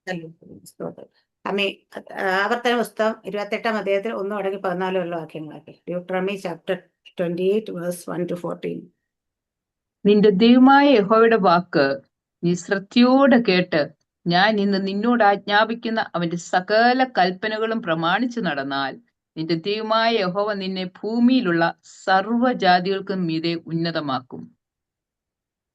സ്തോത്രം. അമ്മേ, ആവർത്തന പുസ്തകം 28-ാം അധ്യായത്തിൽ 1-14 വാക്യങ്ങളാക്കി. ഡ്യൂട്ടറമി ചാപ്റ്റർ 28 വേഴ്സ് 1-14. നിന്റെ ദൈവമായ യഹോവയുടെ വാക്ക് നീ ശ്രദ്ധയോടെ കേട്ട് ഞാൻ ഇന്ന് നിന്നോട് ആജ്ഞാപിക്കുന്ന അവന്റെ സകല കൽപ്പനകളും പ്രമാണിച്ചു നടന്നാൽ നിന്റെ ദൈവമായ യഹോവ നിന്നെ ഭൂമിയിലുള്ള സർവ്വജാതികൾക്കും മീതെ ഉന്നതമാക്കും.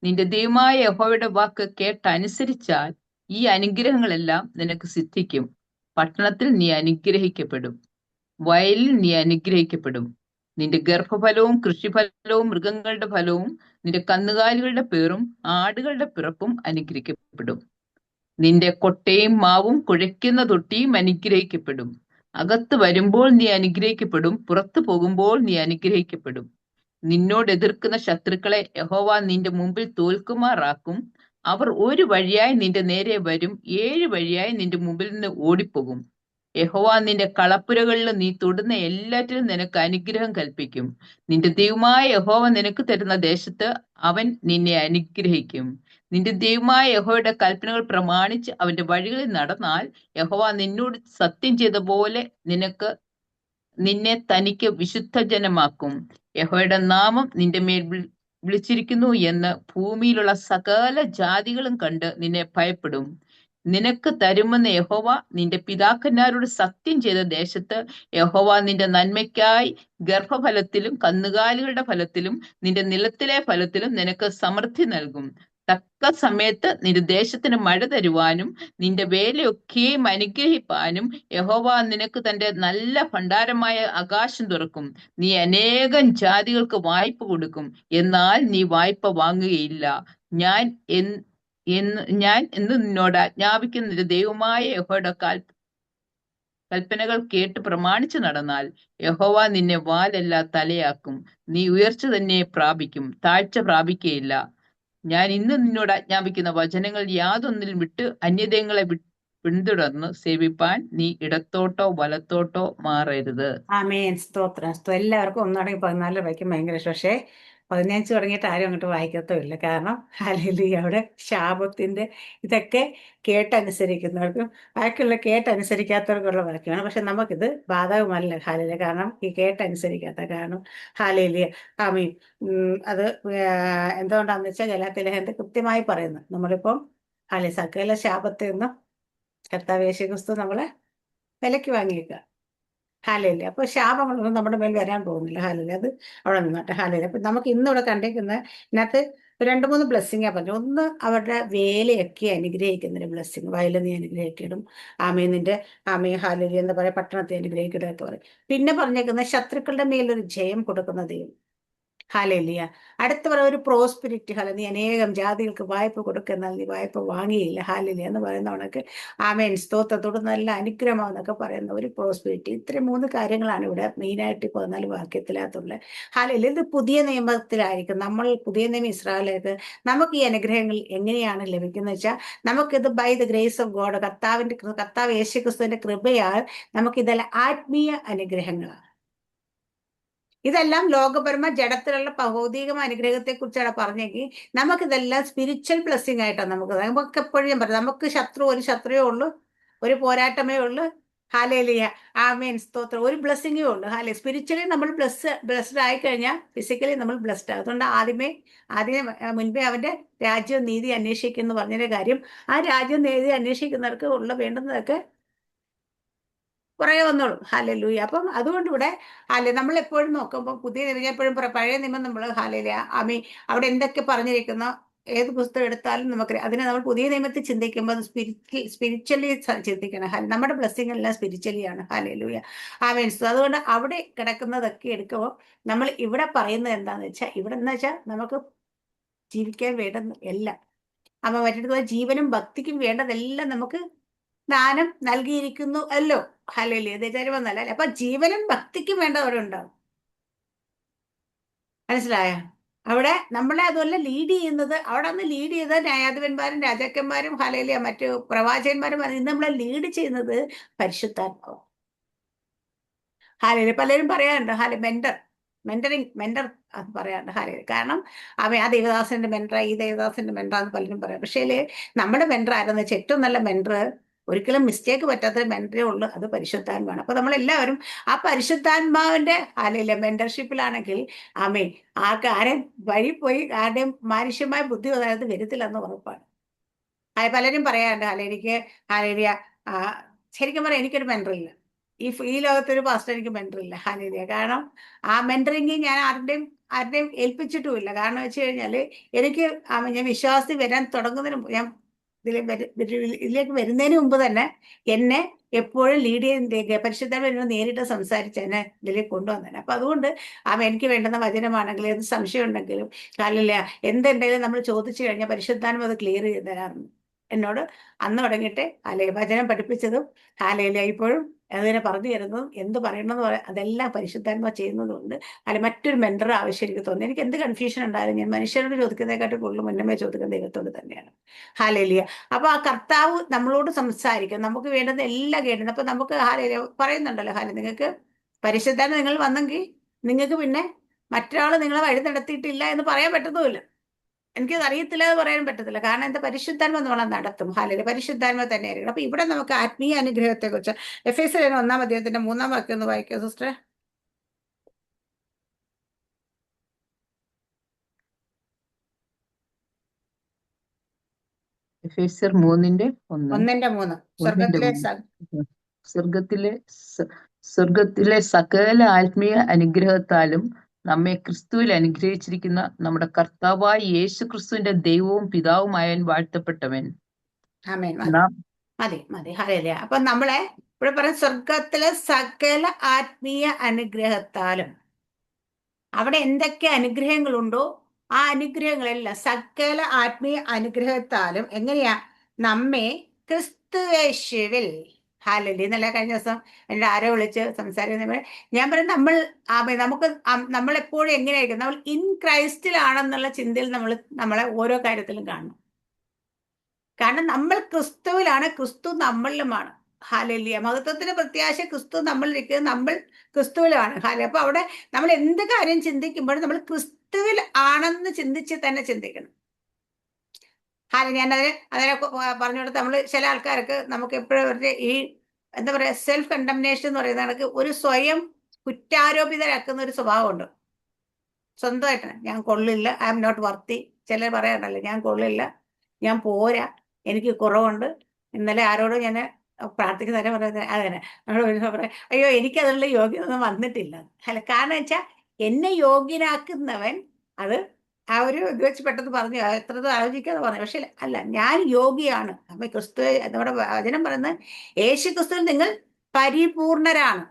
നിന്റെ ദൈവമായ യഹോവയുടെ വാക്ക് കേട്ടനുസരിച്ചാൽ ഈ അനുഗ്രഹങ്ങളെല്ലാം നിനക്ക് സിദ്ധിക്കും. പട്ടണത്തിൽ നീ അനുഗ്രഹിക്കപ്പെടും, വയലിൽ നീ അനുഗ്രഹിക്കപ്പെടും. നിന്റെ ഗർഭഫലവും കൃഷിഫലവും മൃഗങ്ങളുടെ ഫലവും നിന്റെ കന്നുകാലികളുടെ പേറും ആടുകളുടെ പിറപ്പും അനുഗ്രഹിക്കപ്പെടും. നിന്റെ കൊട്ടയും മാവും കുഴയ്ക്കുന്ന തൊട്ടിയും അനുഗ്രഹിക്കപ്പെടും. അകത്ത് വരുമ്പോൾ നീ അനുഗ്രഹിക്കപ്പെടും, പുറത്തു പോകുമ്പോൾ നീ അനുഗ്രഹിക്കപ്പെടും. നിന്നോട് എതിർക്കുന്ന ശത്രുക്കളെ യഹോവ നിന്റെ മുമ്പിൽ തോൽക്കുമാറാക്കും. അവർ ഒരു വഴിയായി നിന്റെ നേരെ വരും, 7 വഴിയായി നിന്റെ മുമ്പിൽ നിന്ന് ഓടിപ്പോകും. യഹോവ നിന്റെ കളപ്പുരകളിൽ നീ തൊടുന്ന എല്ലാറ്റിലും നിനക്ക് അനുഗ്രഹം കൽപ്പിക്കും. നിന്റെ ദൈവമായ യഹോവ നിനക്ക് തരുന്ന ദേശത്ത് അവൻ നിന്നെ അനുഗ്രഹിക്കും. നിന്റെ ദൈവമായ യഹോവയുടെ കൽപ്പനകൾ പ്രമാണിച്ച് അവന്റെ വഴികളിൽ നടന്നാൽ യഹോവ നിന്നോട് സത്യം ചെയ്ത പോലെ നിന്നെ തനിക്ക് വിശുദ്ധജനമാക്കും. യഹോവയുടെ നാമം നിന്റെ മേൽ വിളിച്ചിരിക്കുന്നു എന്ന് ഭൂമിയിലുള്ള സകല ജാതികളും കണ്ട് നിന്നെ ഭയപ്പെടും. നിനക്ക് തരുമെന്ന് യഹോവ നിന്റെ പിതാക്കന്മാരോട് സത്യം ചെയ്ത ദേശത്ത് യഹോവ നിന്റെ നന്മയ്ക്കായി ഗർഭഫലത്തിലും കന്നുകാലികളുടെ ഫലത്തിലും നിന്റെ നിലത്തിലെ ഫലത്തിലും നിനക്ക് സമൃദ്ധി നൽകും. തക്ക സമയത്ത് നിന്റെ ദേശത്തിന് മഴ തരുവാനും നിന്റെ വേലയൊക്കെയും അനുഗ്രഹിപ്പാനും യഹോവ നിനക്ക് തന്റെ നല്ല ഭണ്ഡാരമായ ആകാശം തുറക്കും. നീ അനേകം ജാതികൾക്ക് വായ്പ കൊടുക്കും, എന്നാൽ നീ വായ്പ വാങ്ങുകയില്ല. ഞാൻ എന്ന് നിന്നോട് ആജ്ഞാപിക്കുന്ന നിന്റെ ദൈവമായ യഹോവയുടെ കൽപ്പനകൾ കേട്ട് പ്രമാണിച്ചു നടന്നാൽ യഹോവ നിന്നെ വാലല്ല തലയാക്കും. നീ ഉയർച്ച തന്നെ പ്രാപിക്കും, താഴ്ച പ്രാപിക്കുകയില്ല. ഞാൻ ഇന്ന് നിന്നോട് ആജ്ഞാപിക്കുന്ന വചനങ്ങൾ യാതൊന്നിലും വിട്ട് അന്യദൈവങ്ങളെ പിന്തുടർന്ന് സേവിപ്പാൻ നീ ഇടത്തോട്ടോ വലത്തോട്ടോ മാറരുത്. ആമേൻ. സ്തോത്രം. എല്ലാവർക്കും 1-14 വായിക്കും ഭയങ്കര ഇഷ്ടം. പക്ഷേ 15 തുടങ്ങിയിട്ട് ആരും അങ്ങോട്ട് വായിക്കത്തുമില്ല. കാരണം ഹല്ലേലൂയ, അവിടെ ശാപത്തിന്റെ ഇതൊക്കെ കേട്ടനുസരിക്കുന്നവർക്കും ബാക്കിയുള്ള കേട്ടനുസരിക്കാത്തവർക്കുള്ള വാക്യമാണ്. പക്ഷെ നമുക്കിത് ബാധകമല്ല ഹല്ലേലൂയ. കാരണം ഈ കേട്ടനുസരിക്കാത്ത കാരണം ഹല്ലേലൂയ. ആമേൻ. അത് എന്തുകൊണ്ടാണെന്ന് വെച്ചാൽ ഗലാത്യലേഖനത്തിൽ കൃത്യമായി പറയുന്നു. നമ്മളിപ്പം സകല ശാപത്തിൽ നിന്നും കർത്താവ് യേശുക്രിസ്തു നമ്മളെ വിലയ്ക്ക് വാങ്ങിയേക്കുക. ഹാലയില്ല. അപ്പോൾ ശാപങ്ങളൊന്നും നമ്മുടെ മേൽ വരാൻ പോകുന്നില്ല. ഹാലയില്ല. അത് അവിടെ നിന്നോട്ടെ. ഹാലയില്ല. അപ്പം നമുക്ക് ഇന്നിവിടെ കണ്ടേക്കുന്ന ഇതിനകത്ത് 2-3 ബ്ലെസ്സിങ്ങാണ് പറഞ്ഞു. ഒന്ന്, അവരുടെ വേലയൊക്കെ അനുഗ്രഹിക്കുന്നൊരു ബ്ലെസ്സിങ്. വയലിൽ നീ അനുഗ്രഹിക്കിടും, നിന്റെ ഹാലലി എന്ന് പറയാം, പട്ടണത്തെ അനുഗ്രഹിക്കിടും ഒക്കെ പറയും. പിന്നെ പറഞ്ഞേക്കുന്ന ശത്രുക്കളുടെ മേലൊരു ജയം കൊടുക്കുന്ന ദൈവം. ഹാലലിയ. അടുത്ത പറയാം ഒരു പ്രോസ്പിരിറ്റി. നീ അനേകം ജാതികൾക്ക് വായ്പ കൊടുക്കുന്നാൽ നീ വായ്പ വാങ്ങിയില്ല. ഹാലലിയ എന്ന് പറയുന്ന ഉണക്ക് സ്തോത്രത്തോട് നല്ല അനുഗ്രഹമാണെന്നൊക്കെ പറയുന്ന ഒരു പ്രോസ്പിരിറ്റി. ഇത്രയും 3 കാര്യങ്ങളാണ് ഇവിടെ മെയിനായിട്ട് 14 വാക്യത്തിനകത്തുള്ളത്. ഹാലലിയ. ഇത് പുതിയ നിയമത്തിലായിരിക്കും. നമ്മൾ പുതിയ നിയമം ഇസ്രായേലേക്ക് നമുക്ക് ഈ അനുഗ്രഹങ്ങൾ എങ്ങനെയാണ് ലഭിക്കുന്നത് വെച്ചാൽ, നമുക്കിത് by the grace of God, കർത്താവ് യേശുക്രിസ്തുവിന്റെ കൃപയാൽ നമുക്കിതെല്ലാം ആത്മീയ അനുഗ്രഹങ്ങളാണ്. ഇതെല്ലാം ലോകപരമ ജഡത്തിലുള്ള ഭൗതികമായ അനുഗ്രഹത്തെ കുറിച്ചാണ് പറഞ്ഞെങ്കിൽ, നമുക്കിതെല്ലാം സ്പിരിച്വൽ ബ്ലെസ്സിങ് ആയിട്ടാണ് നമുക്ക് എപ്പോഴും പറയാം. നമുക്ക് ഒരു ശത്രുവേ ഉള്ളൂ, ഒരു പോരാട്ടമേ ഉള്ളൂ. ഹാലേലിയ. ആമേൻ. സ്തോത്രം. ഒരു ബ്ലെസ്സിങ്ങേ ഉള്ളൂ. സ്പിരിച്വലി നമ്മൾ ബ്ലെസ്ഡ് ആയി കഴിഞ്ഞാൽ ഫിസിക്കലി നമ്മൾ ബ്ലെസ്ഡ് ആകും. അതുകൊണ്ട് ആദ്യമേ മുൻപേ അവന്റെ രാജ്യവും നീതി അന്വേഷിക്കുന്നു പറഞ്ഞൊരു കാര്യം, ആ രാജ്യവും നീതി അന്വേഷിക്കുന്നവർക്ക് വേണ്ടുന്നതൊക്കെ കുറേ വന്നോളും. ഹല്ലേലൂയ. അപ്പം അതുകൊണ്ട് ഇവിടെ നമ്മൾ എപ്പോഴും നോക്കുമ്പോൾ പുതിയ നിയമം, എപ്പോഴും പഴയ നിയമം നമ്മൾ ഹാലയില അവിടെ എന്തൊക്കെ പറഞ്ഞിരിക്കുന്ന ഏത് പുസ്തകം എടുത്താലും നമുക്ക് അതിനെ നമ്മൾ പുതിയ നിയമത്തിൽ ചിന്തിക്കുമ്പോൾ സ്പിരിച്വലി ചിന്തിക്കണം. നമ്മുടെ ബ്ലെസ്സിങ് എല്ലാം സ്പിരിച്വലി ആണ്. ഹല്ലേലൂയ. അതുകൊണ്ട് അവിടെ കിടക്കുന്നതൊക്കെ എടുക്കുമ്പോൾ നമ്മൾ ഇവിടെ പറയുന്നത് എന്താണെന്ന് വെച്ചാൽ, ഇവിടെ എന്ന് വെച്ചാൽ നമുക്ക് ജീവിക്കാൻ വേണ്ടുന്ന എല്ലാം മറ്റൊരു ജീവനും ഭക്തിക്കും വേണ്ടതെല്ലാം നമുക്ക് ദാനം നൽകിയിരിക്കുന്നു അല്ലോ. ഹല്ലേലൂയ. ദൈവമല്ല. അപ്പൊ ജീവനും ഭക്തിക്കും വേണ്ടവരുണ്ടാവും. മനസ്സിലായോ? അവിടെ നമ്മളെ അതുപോലെ ലീഡ് ചെയ്യുന്നത്, അവിടെ നിന്ന് ലീഡ് ചെയ്ത ന്യായാധിപന്മാരും രാജാക്കന്മാരും ഹല്ലേലൂയ മറ്റു പ്രവാചകന്മാരും ഇന്ന് നമ്മളെ ലീഡ് ചെയ്യുന്നത് പരിശുദ്ധാത്മാവ്. ഹല്ലേലൂയ. പലരും പറയാറുണ്ട് മെന്റർ അത് പറയാറുണ്ട്. ഹല്ലേലൂയ. കാരണം ആ ദേവദാസന്റെ മെന്റർ, ഈ ദേവദാസന്റെ മെന്റർ എന്ന് പലരും പറയാം. പക്ഷേ നമ്മുടെ മെന്റർ ആരെന്ന് വെച്ചാൽ ഏറ്റവും നല്ല മെന്റർ ഒരിക്കലും മിസ്റ്റേക്ക് പറ്റാത്ത മെന്ററേ ഉള്ളൂ, അത് പരിശുദ്ധാത്മാവാണ്. അപ്പൊ നമ്മളെല്ലാവരും ആ പരിശുദ്ധാത്മാവിന്റെ അല്ലല്ല മെന്റർഷിപ്പിലാണെങ്കിൽ ആമേ ആരെയും വഴി പോയി ആരുടെയും മാനുഷ്യമായ ബുദ്ധി അതിനകത്ത് വരുത്തില്ലെന്ന് ഉറപ്പാണ്. പലരും പറയാറുണ്ട് എനിക്ക് ഹാലേലിയ ആ ശരിക്കും പറയാം എനിക്കൊരു മെന്ററില്ല, ഈ ലോകത്തൊരു പാസ്റ്റർ എനിക്ക് മെന്ററില്ല ഹാലേലിയ. കാരണം ആ മെന്ററിങ് ഞാൻ ആരുടെയും ഏൽപ്പിച്ചിട്ടുമില്ല. കാരണം വെച്ച് കഴിഞ്ഞാൽ എനിക്ക് ഞാൻ വിശ്വാസത്തിൽ വരാൻ തുടങ്ങുന്നതിന് മുമ്പ്, ഞാൻ ഇതിലേക്ക് വരുന്നതിന് മുമ്പ് തന്നെ എന്നെ എപ്പോഴും ലീഡ് ചെയ്ത് പരിശുദ്ധ നേരിട്ട് സംസാരിച്ച് എന്നെ ഇതിലേക്ക് കൊണ്ടുവന്നേനെ. അപ്പൊ അതുകൊണ്ട് എനിക്ക് വേണ്ടുന്ന വചനമാണെങ്കിലും എന്ത് സംശയം ഉണ്ടെങ്കിലും കാലില്ല എന്തുണ്ടെങ്കിലും നമ്മൾ ചോദിച്ചു കഴിഞ്ഞാൽ പരിശുദ്ധാത്മ അത് ക്ലിയർ ചെയ്ത് തരാറുണ്ട് എന്നോട്. അന്ന് തുടങ്ങിയിട്ട് വചനം പഠിപ്പിച്ചതും ഇപ്പോഴും അതിനെ പറഞ്ഞു തരുന്നതും എന്ത് പറയണമെന്ന് പറയാം അതെല്ലാം പരിശുദ്ധാത്മ ചെയ്യുന്നതുകൊണ്ട് മറ്റൊരു മെന്റർ ആവശ്യം എനിക്ക് തോന്നി. എനിക്ക് എന്ത് കൺഫ്യൂഷൻ ഉണ്ടായാലും ഞാൻ മനുഷ്യരോട് ചോദിക്കുന്നതിനെക്കാട്ടും കൂടുതൽ മുന്നമേ ചോദിക്കുന്ന ദൈവത്തോട് തന്നെയാണ്. ഹാലേലിയ. അപ്പൊ ആ കർത്താവ് നമ്മളോട് സംസാരിക്കും, നമുക്ക് വേണ്ടുന്ന എല്ലാം കേട്ടുന്നത്. അപ്പൊ നമുക്ക് ഹാലേലിയ പറയുന്നുണ്ടല്ലോ, നിങ്ങൾക്ക് പരിശുദ്ധാത്മ നിങ്ങൾ വന്നെങ്കിൽ നിങ്ങൾക്ക് പിന്നെ മറ്റൊരാൾ നിങ്ങളെ വഴി നടത്തിയിട്ടില്ല എന്ന് പറയാൻ പറ്റത്തുമില്ല. എനിക്കത് അറിയത്തില്ല എന്ന് പറയാൻ പറ്റത്തില്ല. കാരണം എന്താ, പരിശുദ്ധാത്മ നമ്മളെ നടത്തും. ഹാലേലിയ. പരിശുദ്ധാത്മ തന്നെയായിരിക്കണം. അപ്പൊ ഇവിടെ നമുക്ക് ആത്മീയ അനുഗ്രഹത്തെ കുറിച്ച് എഫേസ്യർ 1 അധ്യായത്തിന്റെ 3 വാക്യം ഒന്ന് വായിക്കുക സിസ്റ്ററെ. എഫേസ്യർ 3:1. 1:3 സ്വർഗത്തിലെ സ്വർഗത്തിലെ സ്വർഗത്തിലെ സകല ആത്മീയ അനുഗ്രഹത്താലും നമ്മെ ക്രിസ്തുവിൽ അനുഗ്രഹിച്ചിരിക്കുന്ന നമ്മുടെ കർത്താവായ യേശു ക്രിസ്തുവിന്റെ ദൈവവും പിതാവുമായവൻ വാഴ്ത്തപ്പെട്ടവൻ. ആമേൻ. മതി. ഹാലേലിയ. അപ്പൊ നമ്മളെ ഇവിടെ പറയുന്ന സ്വർഗത്തിലെ സകല ആത്മീയ അനുഗ്രഹത്താലും, അവിടെ എന്തൊക്കെ അനുഗ്രഹങ്ങളുണ്ടോ ആ അനുഗ്രഹങ്ങളെല്ലാം സകല ആത്മീയ അനുഗ്രഹത്താലും എങ്ങനെയാ നമ്മെ ക്രിസ്തുയേശുവിൽ. ഹാലലി എന്നല്ല കഴിഞ്ഞ ദിവസം എൻ്റെ ആരോ വിളിച്ച് സംസാരിക്കുന്ന ഞാൻ പറയും നമുക്ക് നമ്മളെപ്പോഴും എങ്ങനെയായിരിക്കും, നമ്മൾ ഇൻ ക്രൈസ്റ്റിലാണെന്നുള്ള ചിന്തയിൽ നമ്മളെ ഓരോ കാര്യത്തിലും കാണണം. കാരണം നമ്മൾ ക്രിസ്തുവിലാണ്, ക്രിസ്തു നമ്മളിലുമാണ്. ഹാലലിയ. മഹത്വത്തിന്റെ പ്രത്യാശ ക്രിസ്തു നമ്മളിരിക്കുന്നത്, നമ്മൾ ക്രിസ്തുവിലാണ്. അപ്പൊ അവിടെ നമ്മൾ എന്ത് കാര്യം ചിന്തിക്കുമ്പോഴും നമ്മൾ ക്രിസ്തുവിൽ ആണെന്ന് ചിന്തിച്ച് തന്നെ ചിന്തിക്കണം. അതിനെ പറഞ്ഞു കൊടുത്ത് നമ്മൾ ചില ആൾക്കാർക്ക് നമുക്ക് എപ്പോഴും ഈ എന്താ പറയാ സെൽഫ് കണ്ടംനേഷൻ എന്ന് പറയുന്ന കണക്ക് ഒരു സ്വയം കുറ്റാരോപിതരാക്കുന്ന ഒരു സ്വഭാവമുണ്ട്. സ്വന്തമായിട്ട് ഞാൻ കൊള്ളില്ല, ഐ ആം നോട്ട് വർത്തി. ചിലർ പറയാറുണ്ടല്ലോ ഞാൻ കൊള്ളില്ല, ഞാൻ പോരാ, എനിക്ക് കുറവുണ്ട്. ഇന്നലെ ആരോടും ഞാൻ പ്രാർത്ഥിക്കുന്നവരെ പറയുന്നത് അതന്നെ, നമ്മൾ പറയാം അയ്യോ എനിക്കതിനുള്ള യോഗ്യത ഒന്നും വന്നിട്ടില്ല. അല്ല, കാരണം വെച്ചാൽ എന്നെ യോഗ്യനാക്കുന്നവൻ അത് ആ ഒരു ഇത് വെച്ച് പെട്ടെന്ന് പറഞ്ഞു, എത്ര ആലോചിക്കാതെ പറഞ്ഞു. പക്ഷെ അല്ല, ഞാൻ യോഗ്യയാണ്. അപ്പൊ ക്രിസ്തു നമ്മുടെ വചനം പറയുന്നത് യേശു ക്രിസ്തുവിൽ നിങ്ങൾ പരിപൂർണരാണ്.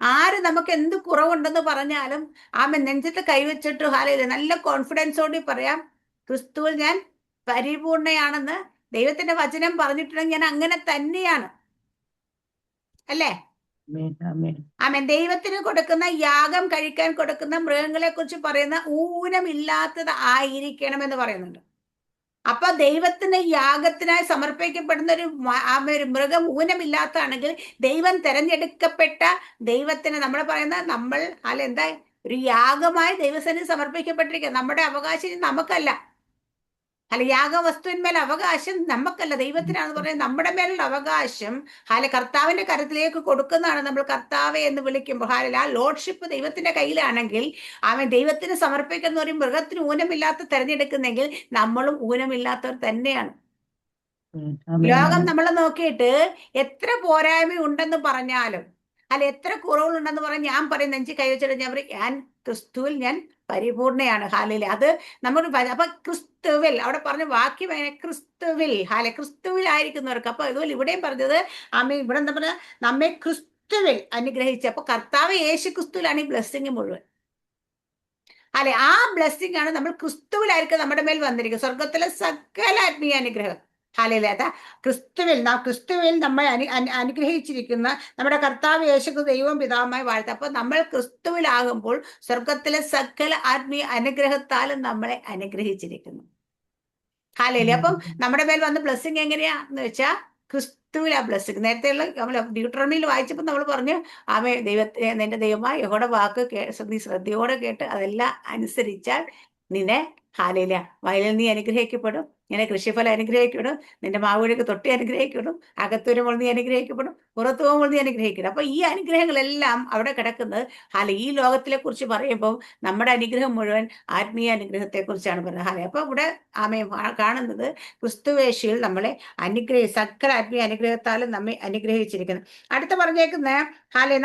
ആര് നമുക്ക് എന്ത് കുറവുണ്ടെന്ന് പറഞ്ഞാലും നെഞ്ചത്ത് കൈവച്ചിട്ട് ഹാലയില്ല നല്ല കോൺഫിഡൻസോടെ പറയാം ക്രിസ്തുവിൽ ഞാൻ പരിപൂർണയാണെന്ന് ദൈവത്തിന്റെ വചനം പറഞ്ഞിട്ടുണ്ടെങ്കിൽ ഞാൻ അങ്ങനെ തന്നെയാണ്. അല്ലേ? ആമേൻ. ദൈവത്തിന് കൊടുക്കുന്ന യാഗം കഴിക്കാൻ കൊടുക്കുന്ന മൃഗങ്ങളെ കുറിച്ച് പറയുന്ന ഊനമില്ലാത്തത് ആയിരിക്കണം എന്ന് പറയുന്നുണ്ട്. അപ്പൊ ദൈവത്തിന് യാഗത്തിനായി സമർപ്പിക്കപ്പെടുന്ന ഒരു മൃഗം ഊനമില്ലാത്തതാണെങ്കിൽ ദൈവം തെരഞ്ഞെടുക്കപ്പെട്ട ദൈവത്തിന് നമ്മൾ പറയുന്ന എന്താ ഒരു യാഗമായി ദൈവത്തിന് സമർപ്പിക്കപ്പെട്ടിരിക്കുക. നമ്മുടെ അവകാശം നമുക്കല്ല. യാഗവസ്തുവിന്മേൽ അവകാശം നമുക്കല്ല, ദൈവത്തിനാണെന്ന് പറയുന്നത്. നമ്മുടെ മേലുള്ള അവകാശം കർത്താവിന്റെ കരത്തിലേക്ക് കൊടുക്കുന്നതാണ് നമ്മൾ കർത്താവെ എന്ന് വിളിക്കുമ്പോൾ. ആ ലോഡ്ഷിപ്പ് ദൈവത്തിന്റെ കയ്യിലാണെങ്കിൽ അവൻ ദൈവത്തിന് സമർപ്പിക്കുന്ന ഒരു മൃഗത്തിന് ഊനമില്ലാത്ത തെരഞ്ഞെടുക്കുന്നെങ്കിൽ നമ്മളും ഊനമില്ലാത്തവർ തന്നെയാണ്. ലോകം നമ്മളെ നോക്കിയിട്ട് എത്ര പോരായ്മ ഉണ്ടെന്ന് പറഞ്ഞാലും എത്ര കുറവുകളുണ്ടെന്ന് പറഞ്ഞാൽ ഞാൻ പറയും നെഞ്ചി കൈവച്ചിട്ട് ഞാൻ ക്രിസ്തുവിൽ ഞാൻ പരിപൂർണയാണ്. അത് നമ്മൾ അപ്പൊ ക്രിസ്തുവിൽ അവിടെ പറഞ്ഞ വാക്യം ക്രിസ്തുവിൽ ക്രിസ്തുവിലായിരിക്കുന്നവർക്ക്. അപ്പൊ അതുപോലെ ഇവിടെയും പറഞ്ഞത് ഇവിടെ എന്താ പറഞ്ഞ നമ്മെ ക്രിസ്തുവിൽ അനുഗ്രഹിച്ചു. അപ്പൊ കർത്താവ് യേശു ക്രിസ്തുവിലാണ് ഈ ബ്ലെസ്സിങ് മുഴുവൻ. ആ ബ്ലെസ്സിങ് ആണ് നമ്മൾ ക്രിസ്തുവിലായിരിക്കും നമ്മുടെ മേൽ വന്നിരിക്കുന്നത്. സ്വർഗത്തിലെ സകല ആത്മീയ അനുഗ്രഹം ക്രിസ്തുവിൽ നമ്മെ അനുഗ്രഹിച്ചിരിക്കുന്ന നമ്മുടെ കർത്താവ് യേശു ദൈവവും പിതാവുമായി വാഴ്ത്ത. അപ്പൊ നമ്മൾ ക്രിസ്തുവിലാകുമ്പോൾ സ്വർഗത്തിലെ സകല ആത്മീയ അനുഗ്രഹത്താലും നമ്മളെ അനുഗ്രഹിച്ചിരിക്കുന്നു. അപ്പം നമ്മുടെ മേൽ വന്ന ബ്ലെസ്സിങ് എങ്ങനെയാന്ന് വെച്ചാൽ ക്രിസ്തുവിൽ ആ ബ്ലെസ്സിങ്. നേരത്തെയുള്ള നമ്മൾ ഡ്യൂട്ടറോമിയിൽ വായിച്ചപ്പോൾ നമ്മൾ പറഞ്ഞു നിന്റെ ദൈവമായ യഹോവയുടെ വാക്ക് നീ ശ്രദ്ധയോടെ കേട്ട് അതെല്ലാം അനുസരിച്ചാൽ നിന്നെ ഹാലേല. വയലിൽ നീ അനുഗ്രഹിക്കപ്പെടും, നിന്റെ കൃഷിഫലം അനുഗ്രഹിക്കപ്പെടും, നിന്റെ മാവുകൾക്ക് തൊട്ടി അനുഗ്രഹിക്കപ്പെടും, അകത്ത് വരുമ്പോൾ നീ അനുഗ്രഹിക്കപ്പെടും, പുറത്തു പോകുമ്പോൾ നീ അനുഗ്രഹിക്കണം. അപ്പൊ ഈ അനുഗ്രഹങ്ങളെല്ലാം അവിടെ കിടക്കുന്നത് ഈ ലോകത്തിലെ കുറിച്ച് പറയുമ്പോൾ നമ്മുടെ അനുഗ്രഹം മുഴുവൻ ആത്മീയ അനുഗ്രഹത്തെ കുറിച്ചാണ് പറയുന്നത്. അപ്പൊ ഇവിടെ ആമേ കാണുന്നത് ക്രിസ്തുവേശിയിൽ നമ്മളെ സകല ആത്മീയ അനുഗ്രഹത്താലും നമ്മെ അനുഗ്രഹിച്ചിരിക്കുന്നു. അടുത്ത പറഞ്ഞേക്കുന്ന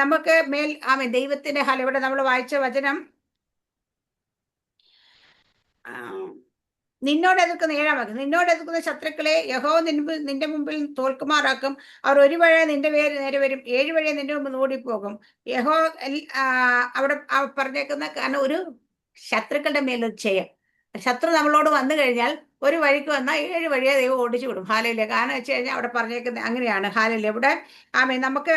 നമുക്ക് മേൽ ദൈവത്തിന്റെ ഇവിടെ നമ്മൾ വായിച്ച വചനം, നിന്നോട് എതിർക്കുന്ന 7-ാം വാക്യം, നിന്നോട് എതിർക്കുന്ന ശത്രുക്കളെ യഹോവ നിന്റെ മുമ്പിൽ തോൽക്കുമാറാക്കും. അവർ ഒരു വഴി നിന്റെ നേരെ വരും, 7 വഴി നിന്റെ മുമ്പ് ഓടിപ്പോകും. യഹോ അവിടെ പറഞ്ഞേക്കുന്ന കാരണം ഒരു ശത്രുക്കളുടെ മേലൊരു ജയം. ശത്രു നമ്മളോട് വന്നു കഴിഞ്ഞാൽ ഒരു വഴിക്ക് വന്നാൽ 7 വഴിയെ ദൈവം ഓടിച്ചു വിടും. ഹാലയില്ല. കാരണം വെച്ച് കഴിഞ്ഞാൽ അവിടെ പറഞ്ഞേക്കുന്നത് അങ്ങനെയാണ്. ഹാലയില്ല. ഇവിടെ നമുക്ക്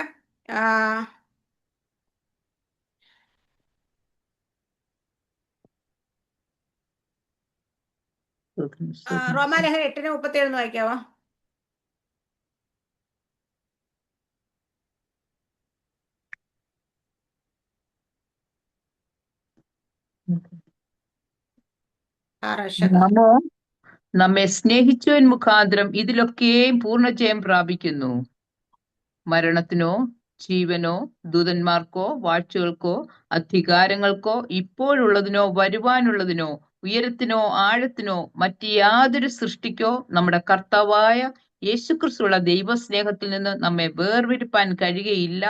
റോമാലേഖനം 8:37 വായിക്കാവോ? നാമോ നമ്മെ സ്നേഹിച്ചവൻ മുഖാന്തരം ഇതിലൊക്കെയും പൂർണ്ണജയം പ്രാപിക്കുന്നു. മരണത്തിനോ ജീവനോ ദൂതന്മാർക്കോ വാഴ്ചകൾക്കോ അധികാരങ്ങൾക്കോ ഇപ്പോഴുള്ളതിനോ വരുവാനുള്ളതിനോ ഉയരത്തിനോ ആഴത്തിനോ മറ്റ് യാതൊരു സൃഷ്ടിക്കോ നമ്മുടെ കർത്താവായ യേശുക്രിസ്തുള്ള ദൈവസ്നേഹത്തിൽ നിന്ന് നമ്മെ വേർപിരിപ്പാൻ കഴിയുകയില്ല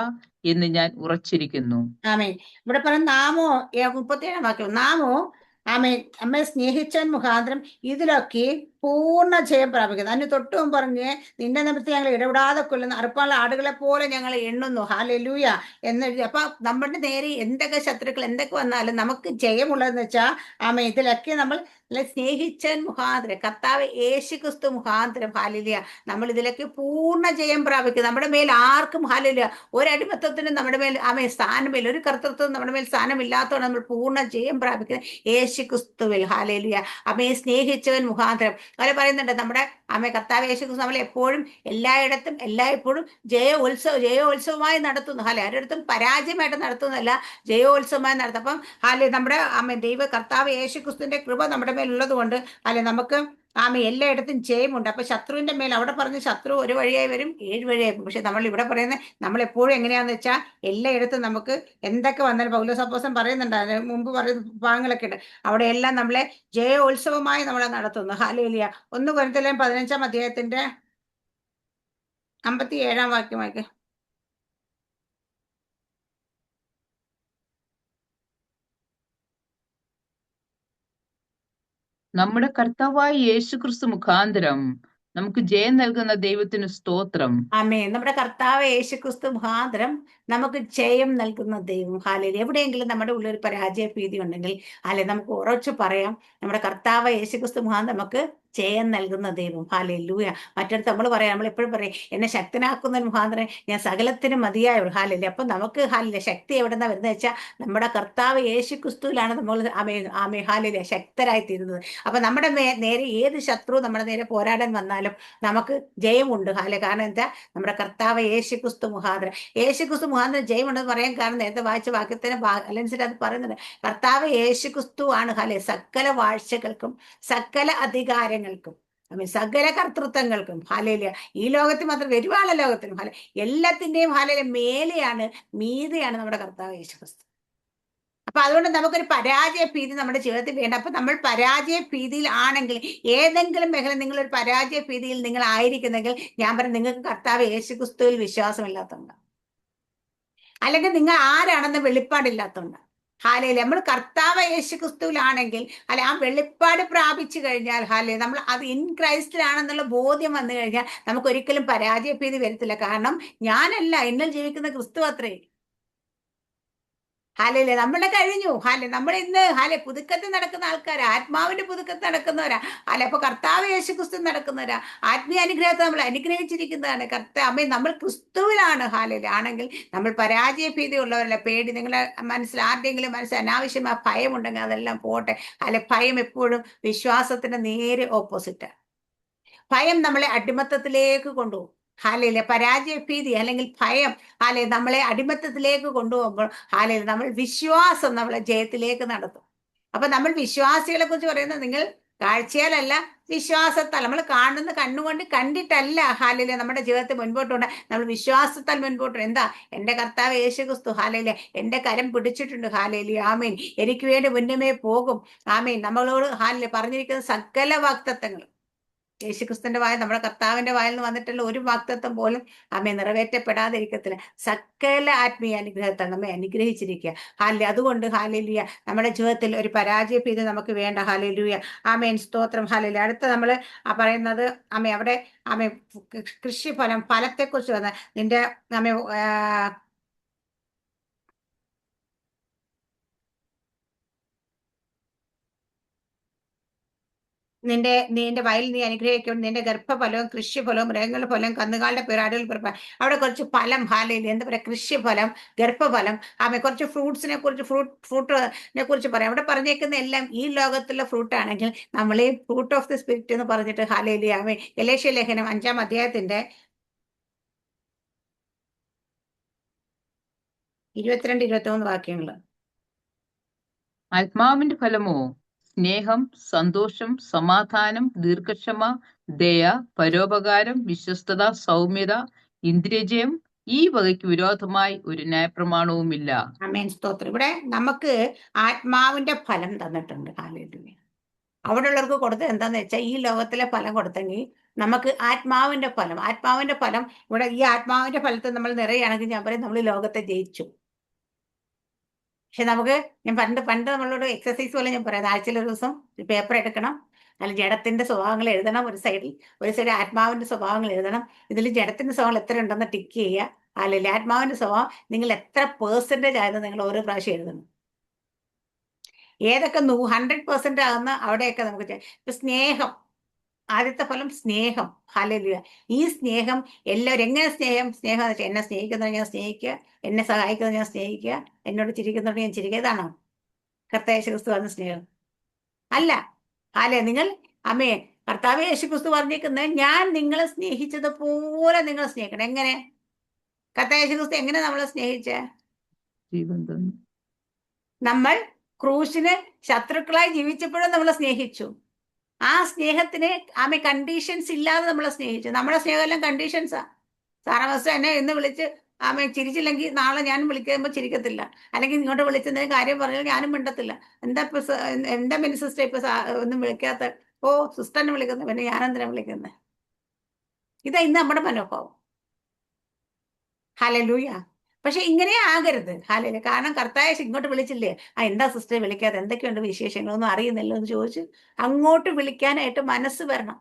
എന്ന് ഞാൻ ഉറച്ചിരിക്കുന്നു. ആമേൻ. ഇവിടെ പറയുന്ന നാമോ 37-ാം വാക്യം, നാമോ നമ്മെ സ്നേഹിച്ചവൻ മുഖാന്തരം ഇതിലൊക്കെ പൂർണ്ണ ജയം പ്രാപിക്കുന്നത്. അതിന് തൊട്ടും പറഞ്ഞ് നിന്റെ നിമിത്തം ഞങ്ങൾ ഇടപെടാതെ കൊല്ലുന്ന അറുപ്പാനുള്ള ആടുകളെ പോലെ ഞങ്ങൾ എണ്ണുന്നു. ഹാലലൂയ എന്നെഴുതി. അപ്പൊ നമ്മുടെ നേരെ എന്തൊക്കെ ശത്രുക്കൾ എന്തൊക്കെ വന്നാലും നമുക്ക് ജയമുള്ളതെന്ന് വെച്ചാൽ ഇതിലൊക്കെ നമ്മൾ സ്നേഹിച്ചവൻ മുഖാന്തരം, കർത്താവ് യേശുക്രിസ്തു മുഖാന്തരം, ഹാലലിയ, നമ്മൾ ഇതിലൊക്കെ പൂർണ്ണ ജയം പ്രാപിക്കും. നമ്മുടെ മേൽ ആർക്കും ഹാലലിയ ഒരടിമത്വത്തിനും നമ്മുടെ മേൽ സ്ഥാനമില്ല, ഒരു കർത്തൃത്വം നമ്മുടെ മേൽ സ്ഥാനമില്ലാത്തതാണ് നമ്മൾ പൂർണ്ണ ജയം പ്രാപിക്കുന്നത് യേശുക്രിസ്തുവിൽ. ഹാലലിയ. സ്നേഹിച്ചവൻ മുഖാന്തരം അവരെ പറയുന്നുണ്ട്. നമ്മുടെ കർത്താവ് യേശുക്രിസ്തു നമ്മളെ എപ്പോഴും എല്ലായിടത്തും എല്ലായ്പ്പോഴും ജയോത്സവമായി നടത്തുന്നു. ആരുടെടുത്തും പരാജയമായിട്ട് നടത്തുന്നതല്ല, ജയോത്സവമായി നടത്തും. അപ്പം നമ്മുടെ ദൈവ കർത്താവ് യേശുക്രിസ്തുവിന്റെ കൃപ നമ്മുടെ മേലുള്ളത് കൊണ്ട് നമുക്ക് എല്ലായിടത്തും ജയമുണ്ട്. അപ്പൊ ശത്രുവിന്റെ മേൽ അവിടെ പറഞ്ഞ ശത്രു ഒരു വഴിയായി വരും, 7 വഴിയായി വരും. പക്ഷെ നമ്മൾ ഇവിടെ പറയുന്നത് നമ്മൾ എപ്പോഴും എങ്ങനെയാന്ന് വെച്ചാൽ എല്ലായിടത്തും നമുക്ക് എന്തൊക്കെ വന്നാലും പൗലോസ് അപ്പോസ്തലൻ പറയുന്നുണ്ട്, അതിന് മുമ്പ് പറയുന്ന ഭാഗങ്ങളൊക്കെ ഉണ്ട്, അവിടെയെല്ലാം നമ്മളെ ജയോത്സവമായി നമ്മളെ നടത്തുന്നു. ഹല്ലേലൂയ. 1 കൊരിന്ത്യർ 15-ാം അധ്യായത്തിന്റെ 57-ാം വാക്യമാക്കി. നമ്മുടെ കർത്താവായ യേശുക്രിസ്തു മുഖാന്തരം നമുക്ക് ജയം നൽകുന്ന ദൈവത്തിന് സ്തോത്രം. നമ്മുടെ കർത്താവ് യേശുക്രിസ്തു മുഖാന്തരം നമുക്ക് ജയം നൽകുന്ന ദൈവം. ഹാലയിൽ എവിടെയെങ്കിലും നമ്മുടെ ഉള്ളിൽ ഒരു പരാജയ ഭീതി ഉണ്ടെങ്കിൽ നമുക്ക് ഉറച്ചു പറയാം, നമ്മുടെ കർത്താവ് യേശുക്രിസ്തു മുഖാന്തരം നമുക്ക് ജയം നൽകുന്ന ദൈവം. ഹാലൂയ. മറ്റടുത്ത് നമ്മൾ പറയാം, നമ്മൾ എപ്പോഴും പറയും, എന്നെ ശക്തനാക്കുന്ന മുഖാന്തരം ഞാൻ സകലത്തിനും മതിയായവൾ. ഹാലില്ല. അപ്പൊ നമുക്ക് ശക്തി എവിടെന്നാ വരുന്നത് വെച്ചാൽ നമ്മുടെ കർത്താവ് യേശുക്രിസ്തുവിലാണ് നമ്മൾ ഹാലില്ല ശക്തരായി തീരുന്നത്. അപ്പൊ നമ്മുടെ നേരെ ഏത് ശത്രു നമ്മുടെ നേരെ പോരാടാൻ വന്നാലും നമുക്ക് ജയമുണ്ട്. കാരണം എന്താ? നമ്മുടെ കർത്താവ് യേശുക്രിസ്തു മുഖാന്തരം. യേശുക്രിസ്തു മുഖാന്തരം ജയമുണ്ടെന്ന് പറയാൻ കാരണം നേരത്തെ വായിച്ച വാക്യത്തിന് അനുസരിച്ച് അത് പറയുന്നുണ്ട്. കർത്താവ് യേശുക്രിസ്തു ആണ് സകല വാഴ്ചകൾക്കും സകല അധികാരങ്ങൾക്കും സകല കർത്തൃത്വങ്ങൾക്കും ഈ ലോകത്തിൽ മാത്രം വരുവാനുള്ള ലോകത്തിനും എല്ലാത്തിന്റെയും മേലെയാണ്, മീതെയാണ് നമ്മുടെ കർത്താവ് യേശുക്രിസ്തു. അപ്പൊ അതുകൊണ്ട് നമുക്കൊരു പരാജയ ഭീതി നമ്മുടെ ജീവിതത്തിൽ വേണ്ട. അപ്പൊ നമ്മൾ പരാജയ ഭീതിയിൽ ആണെങ്കിൽ, ഏതെങ്കിലും മേഖല നിങ്ങളൊരു പരാജയ ഭീതിയിൽ നിങ്ങൾ ആയിരിക്കുന്നെങ്കിൽ ഞാൻ പറയും, നിങ്ങൾക്ക് കർത്താവ് യേശുക്രിസ്തുവിൽ വിശ്വാസമില്ലാത്തതുകൊണ്ട്, അല്ലെങ്കിൽ നിങ്ങൾ ആരാണെന്ന് വെളിപ്പാടില്ലാത്തതുകൊണ്ട്. നമ്മൾ കർത്താവ് യേശുക്രിസ്തുവിലാണെങ്കിൽ ആ വെളിപ്പാട് പ്രാപിച്ചു കഴിഞ്ഞാൽ നമ്മൾ അത് ഇൻ ക്രൈസ്റ്റിലാണെന്നുള്ള ബോധ്യം വന്നു കഴിഞ്ഞാൽ നമുക്ക് ഒരിക്കലും പരാജയ ഭീതി വരത്തില്ല. കാരണം ഞാനല്ല, എന്നിൽ ജീവിക്കുന്ന ക്രിസ്തു അത്രേ. നമ്മളെ കഴിഞ്ഞു. നമ്മൾ ഇന്ന് പുതുക്കത്തിൽ നടക്കുന്ന ആൾക്കാരാ, ആത്മാവിന്റെ പുതുക്കത്തിൽ നടക്കുന്നവരാ. അപ്പൊ കർത്താവ് യേശുക്രിസ്തു നടക്കുന്നവരാ, ആത്മീയ അനുഗ്രഹത്തെ നമ്മൾ അനുഗ്രഹിച്ചിരിക്കുന്നതാണ്. നമ്മൾ ക്രിസ്തുവിലാണ്. ആണെങ്കിൽ നമ്മൾ പരാജയ ഭീതി ഉള്ളവരല്ല. പേടി നിങ്ങളെ ആരുടെയെങ്കിലും മനസ്സിൽ അനാവശ്യമായ ഭയം ഉണ്ടെങ്കിൽ അതെല്ലാം പോട്ടെ. ഭയം എപ്പോഴും വിശ്വാസത്തിന്റെ നേരെ ഓപ്പോസിറ്റ്. ഭയം നമ്മളെ അടിമത്തത്തിലേക്ക് കൊണ്ടുപോകും. പരാജയ ഭീതി അല്ലെങ്കിൽ ഭയം നമ്മളെ അടിമത്തത്തിലേക്ക് കൊണ്ടുപോകുമ്പോൾ നമ്മൾ വിശ്വാസം നമ്മളെ ജയത്തിലേക്ക് നടത്തും. അപ്പൊ നമ്മൾ വിശ്വാസികളെ കുറിച്ച് പറയുന്നത് നിങ്ങൾ കാഴ്ചയാലല്ല വിശ്വാസത്താൽ. നമ്മൾ കാണുന്ന കണ്ണുകൊണ്ട് കണ്ടിട്ടല്ല ഹാലയിലെ നമ്മുടെ ജീവിതത്തിൽ മുൻപോട്ടുണ്ട്. നമ്മൾ വിശ്വാസത്താൽ മുൻപോട്ടുണ്ട്. എന്താ? എന്റെ കർത്താവ് യേശു ക്രിസ്തു ഹാലയിലെ എന്റെ കരം പിടിച്ചിട്ടുണ്ട്. ഹാലയിലെ ആമേൻ. എനിക്ക് വേണ്ടി മുന്നമേ പോകും. ആമേൻ. നമ്മളോട് ഹാലിലെ പറഞ്ഞിരിക്കുന്ന സകല വാഗ്ദത്തങ്ങൾ യേശുക്രിസ്തുവിന്റെ വായ, നമ്മുടെ കർത്താവിന്റെ വായിൽ നിന്ന് വന്നിട്ടുള്ള ഒരു വാഗ്ദത്തം പോലും നമ്മെ നിറവേറ്റപ്പെടാതിരിക്കത്തില്ല. സകല ആത്മീയ അനുഗ്രഹത്താൽ നമ്മെ അനുഗ്രഹിച്ചിരിക്കുക. അതുകൊണ്ട് ഹാലേലൂയ നമ്മുടെ ജീവിതത്തിൽ ഒരു പരാജയഭീതി നമുക്ക് വേണ്ട. ഹാലേലൂയ ആമേൻ. സ്തോത്രം. ഹാലേലൂയ. അടുത്ത നമ്മൾ പറയുന്നത് അവിടെ കൃഷിഫലം, ഫലത്തെക്കുറിച്ച് വന്ന നിന്റെ ആമേ നിന്റെ വയൽ നീ അനുഗ്രഹിക്കും. നിന്റെ ഗർഭഫലവും കൃഷിഫലവും മൃഗങ്ങളുടെ ഫലവും കന്നുകാലിന്റെ പിറാടുകൾ പിറപ്പ. അവിടെ കുറച്ച് ഫലം ഹാലയിൽ എന്താ പറയാ, കൃഷിഫലം, ഗർഭഫലം, കുറച്ച് ഫ്രൂട്ട്സിനെ കുറിച്ച് ഫ്രൂട്ടിനെ കുറിച്ച് പറയാം. അവിടെ പറഞ്ഞേക്കുന്ന എല്ലാം ഈ ലോകത്തുള്ള ഫ്രൂട്ട് ആണെങ്കിൽ നമ്മൾ ഈ ഫ്രൂട്ട് ഓഫ് ദി സ്പിരിറ്റ് എന്ന് പറഞ്ഞിട്ട് ഹാലയിലെ ഗലാത്യ ലേഖനം 5-ാം അധ്യായത്തിന്റെ 22-23 വാക്യങ്ങൾ. ആത്മാവിന്റെ ഫലമോ സ്നേഹം, സന്തോഷം, സമാധാനം, ദീർഘക്ഷമ, ദയ, പരോപകാരം, വിശ്വസ്തത, സൗമ്യത, ഇന്ദ്രിയജയം. ഈ വകയ്ക്ക് വിരോധമായി ഒരു ന്യായപ്രമാണവുമില്ല. ആമേൻ. സ്തോത്രം. ഇവിടെ നമുക്ക് ആത്മാവിന്റെ ഫലം തന്നിട്ടുണ്ട്. ഹാലേലൂയ. അവിടെ ഉള്ളവർക്ക് കൊടുത്തത് എന്താന്ന് വെച്ചാൽ ഈ ലോകത്തിലെ ഫലം കൊടുത്തെങ്കിൽ നമുക്ക് ആത്മാവിന്റെ ഫലം ഇവിടെ ഈ ആത്മാവിന്റെ ഫലത്തിൽ നമ്മൾ നിറയുകയാണെങ്കിൽ ഞാൻ പറയും നമ്മൾ ലോകത്തെ ജയിച്ചു. പക്ഷെ ഞാൻ പണ്ട് നമ്മളോട് എക്സസൈസ് പോലെ ഞാൻ പറയാം, ആഴ്ചയിൽ ഒരു ദിവസം പേപ്പർ എടുക്കണം, അതിൽ ജഡത്തിന്റെ സ്വഭാവങ്ങൾ എഴുതണം ഒരു സൈഡിൽ ആത്മാവിന്റെ സ്വഭാവങ്ങൾ എഴുതണം. ഇതിൽ ജഡത്തിന്റെ സ്വഭാവങ്ങൾ എത്ര ഉണ്ടെന്ന് ടിക്ക് ചെയ്യുക. അല്ലെങ്കിൽ ആത്മാവിന്റെ സ്വഭാവം നിങ്ങൾ എത്ര പെർസെന്റേജ് ആയിരുന്നു നിങ്ങൾ ഓരോ പ്രാവശ്യം എഴുതണം. ഏതൊക്കെ 100% ആകുന്ന അവിടെയൊക്കെ നമുക്ക് ഇപ്പൊ സ്നേഹം, ആദ്യത്തെ ഫലം സ്നേഹം. ഹല്ലേലൂയ. ഈ സ്നേഹം എല്ലാവരും എങ്ങനെ സ്നേഹം എന്ന് വെച്ചാൽ എന്നെ സ്നേഹിക്കുന്നവരെ ഞാൻ സ്നേഹിക്കുക, എന്നെ സഹായിക്കുന്നവരെ ഞാൻ സ്നേഹിക്കുക, എന്നോട് ചിരിക്കുന്നവരെ ഞാൻ ചിരിക്കുക. ഇതാണോ കർത്താവ് യേശു ക്രിസ്തു പറഞ്ഞ സ്നേഹം? അല്ല. നിങ്ങൾ കർത്താവ് യേശു ക്രിസ്തു പറഞ്ഞിരിക്കുന്നത് ഞാൻ നിങ്ങളെ സ്നേഹിച്ചതുപോലെ നിങ്ങൾ സ്നേഹിക്കണം. എങ്ങനെ? കർത്താവ് യേശു ക്രിസ്തു എങ്ങനെ നമ്മളെ സ്നേഹിച്ചേ? നമ്മൾ ക്രൂശിന് ശത്രുക്കളായി ജീവിച്ചപ്പോഴും നമ്മളെ സ്നേഹിച്ചു. ആ സ്നേഹത്തിന് കണ്ടീഷൻസ് ഇല്ലാതെ നമ്മളെ സ്നേഹിച്ചു. നമ്മുടെ സ്നേഹമെല്ലാം കണ്ടീഷൻസാ. സാറാമസ് എന്നെ ഇന്ന് വിളിച്ച് ചിരിച്ചില്ലെങ്കിൽ നാളെ ഞാനും വിളിക്കുമ്പോൾ ചിരിക്കത്തില്ല. അല്ലെങ്കിൽ ഇങ്ങോട്ട് വിളിച്ചതിന് കാര്യം പറഞ്ഞാൽ ഞാനും മിണ്ടത്തില്ല. എന്താ മിനി സിസ്റ്റർ ഇപ്പൊ ഒന്നും വിളിക്കാത്ത? ഓ സിസ്റ്ററിനെ വിളിക്കുന്നത്, പിന്നെ ഞാനെന്തിനാ വിളിക്കുന്നത്? ഇതാ ഇന്ന് നമ്മുടെ മനോഭാവം. ഹല്ലേലൂയ. പക്ഷെ ഇങ്ങനെ ആകരുത്. ഹാലയില്. കാരണം കർത്താവ് ഇങ്ങോട്ട് വിളിച്ചില്ലേ, എന്താ സിസ്റ്ററെ വിളിക്കാതെ, എന്തൊക്കെയുണ്ട് വിശേഷങ്ങളൊന്നും അറിയുന്നില്ലോ എന്ന് ചോദിച്ച് അങ്ങോട്ട് വിളിക്കാനായിട്ട് മനസ്സ് വരണം.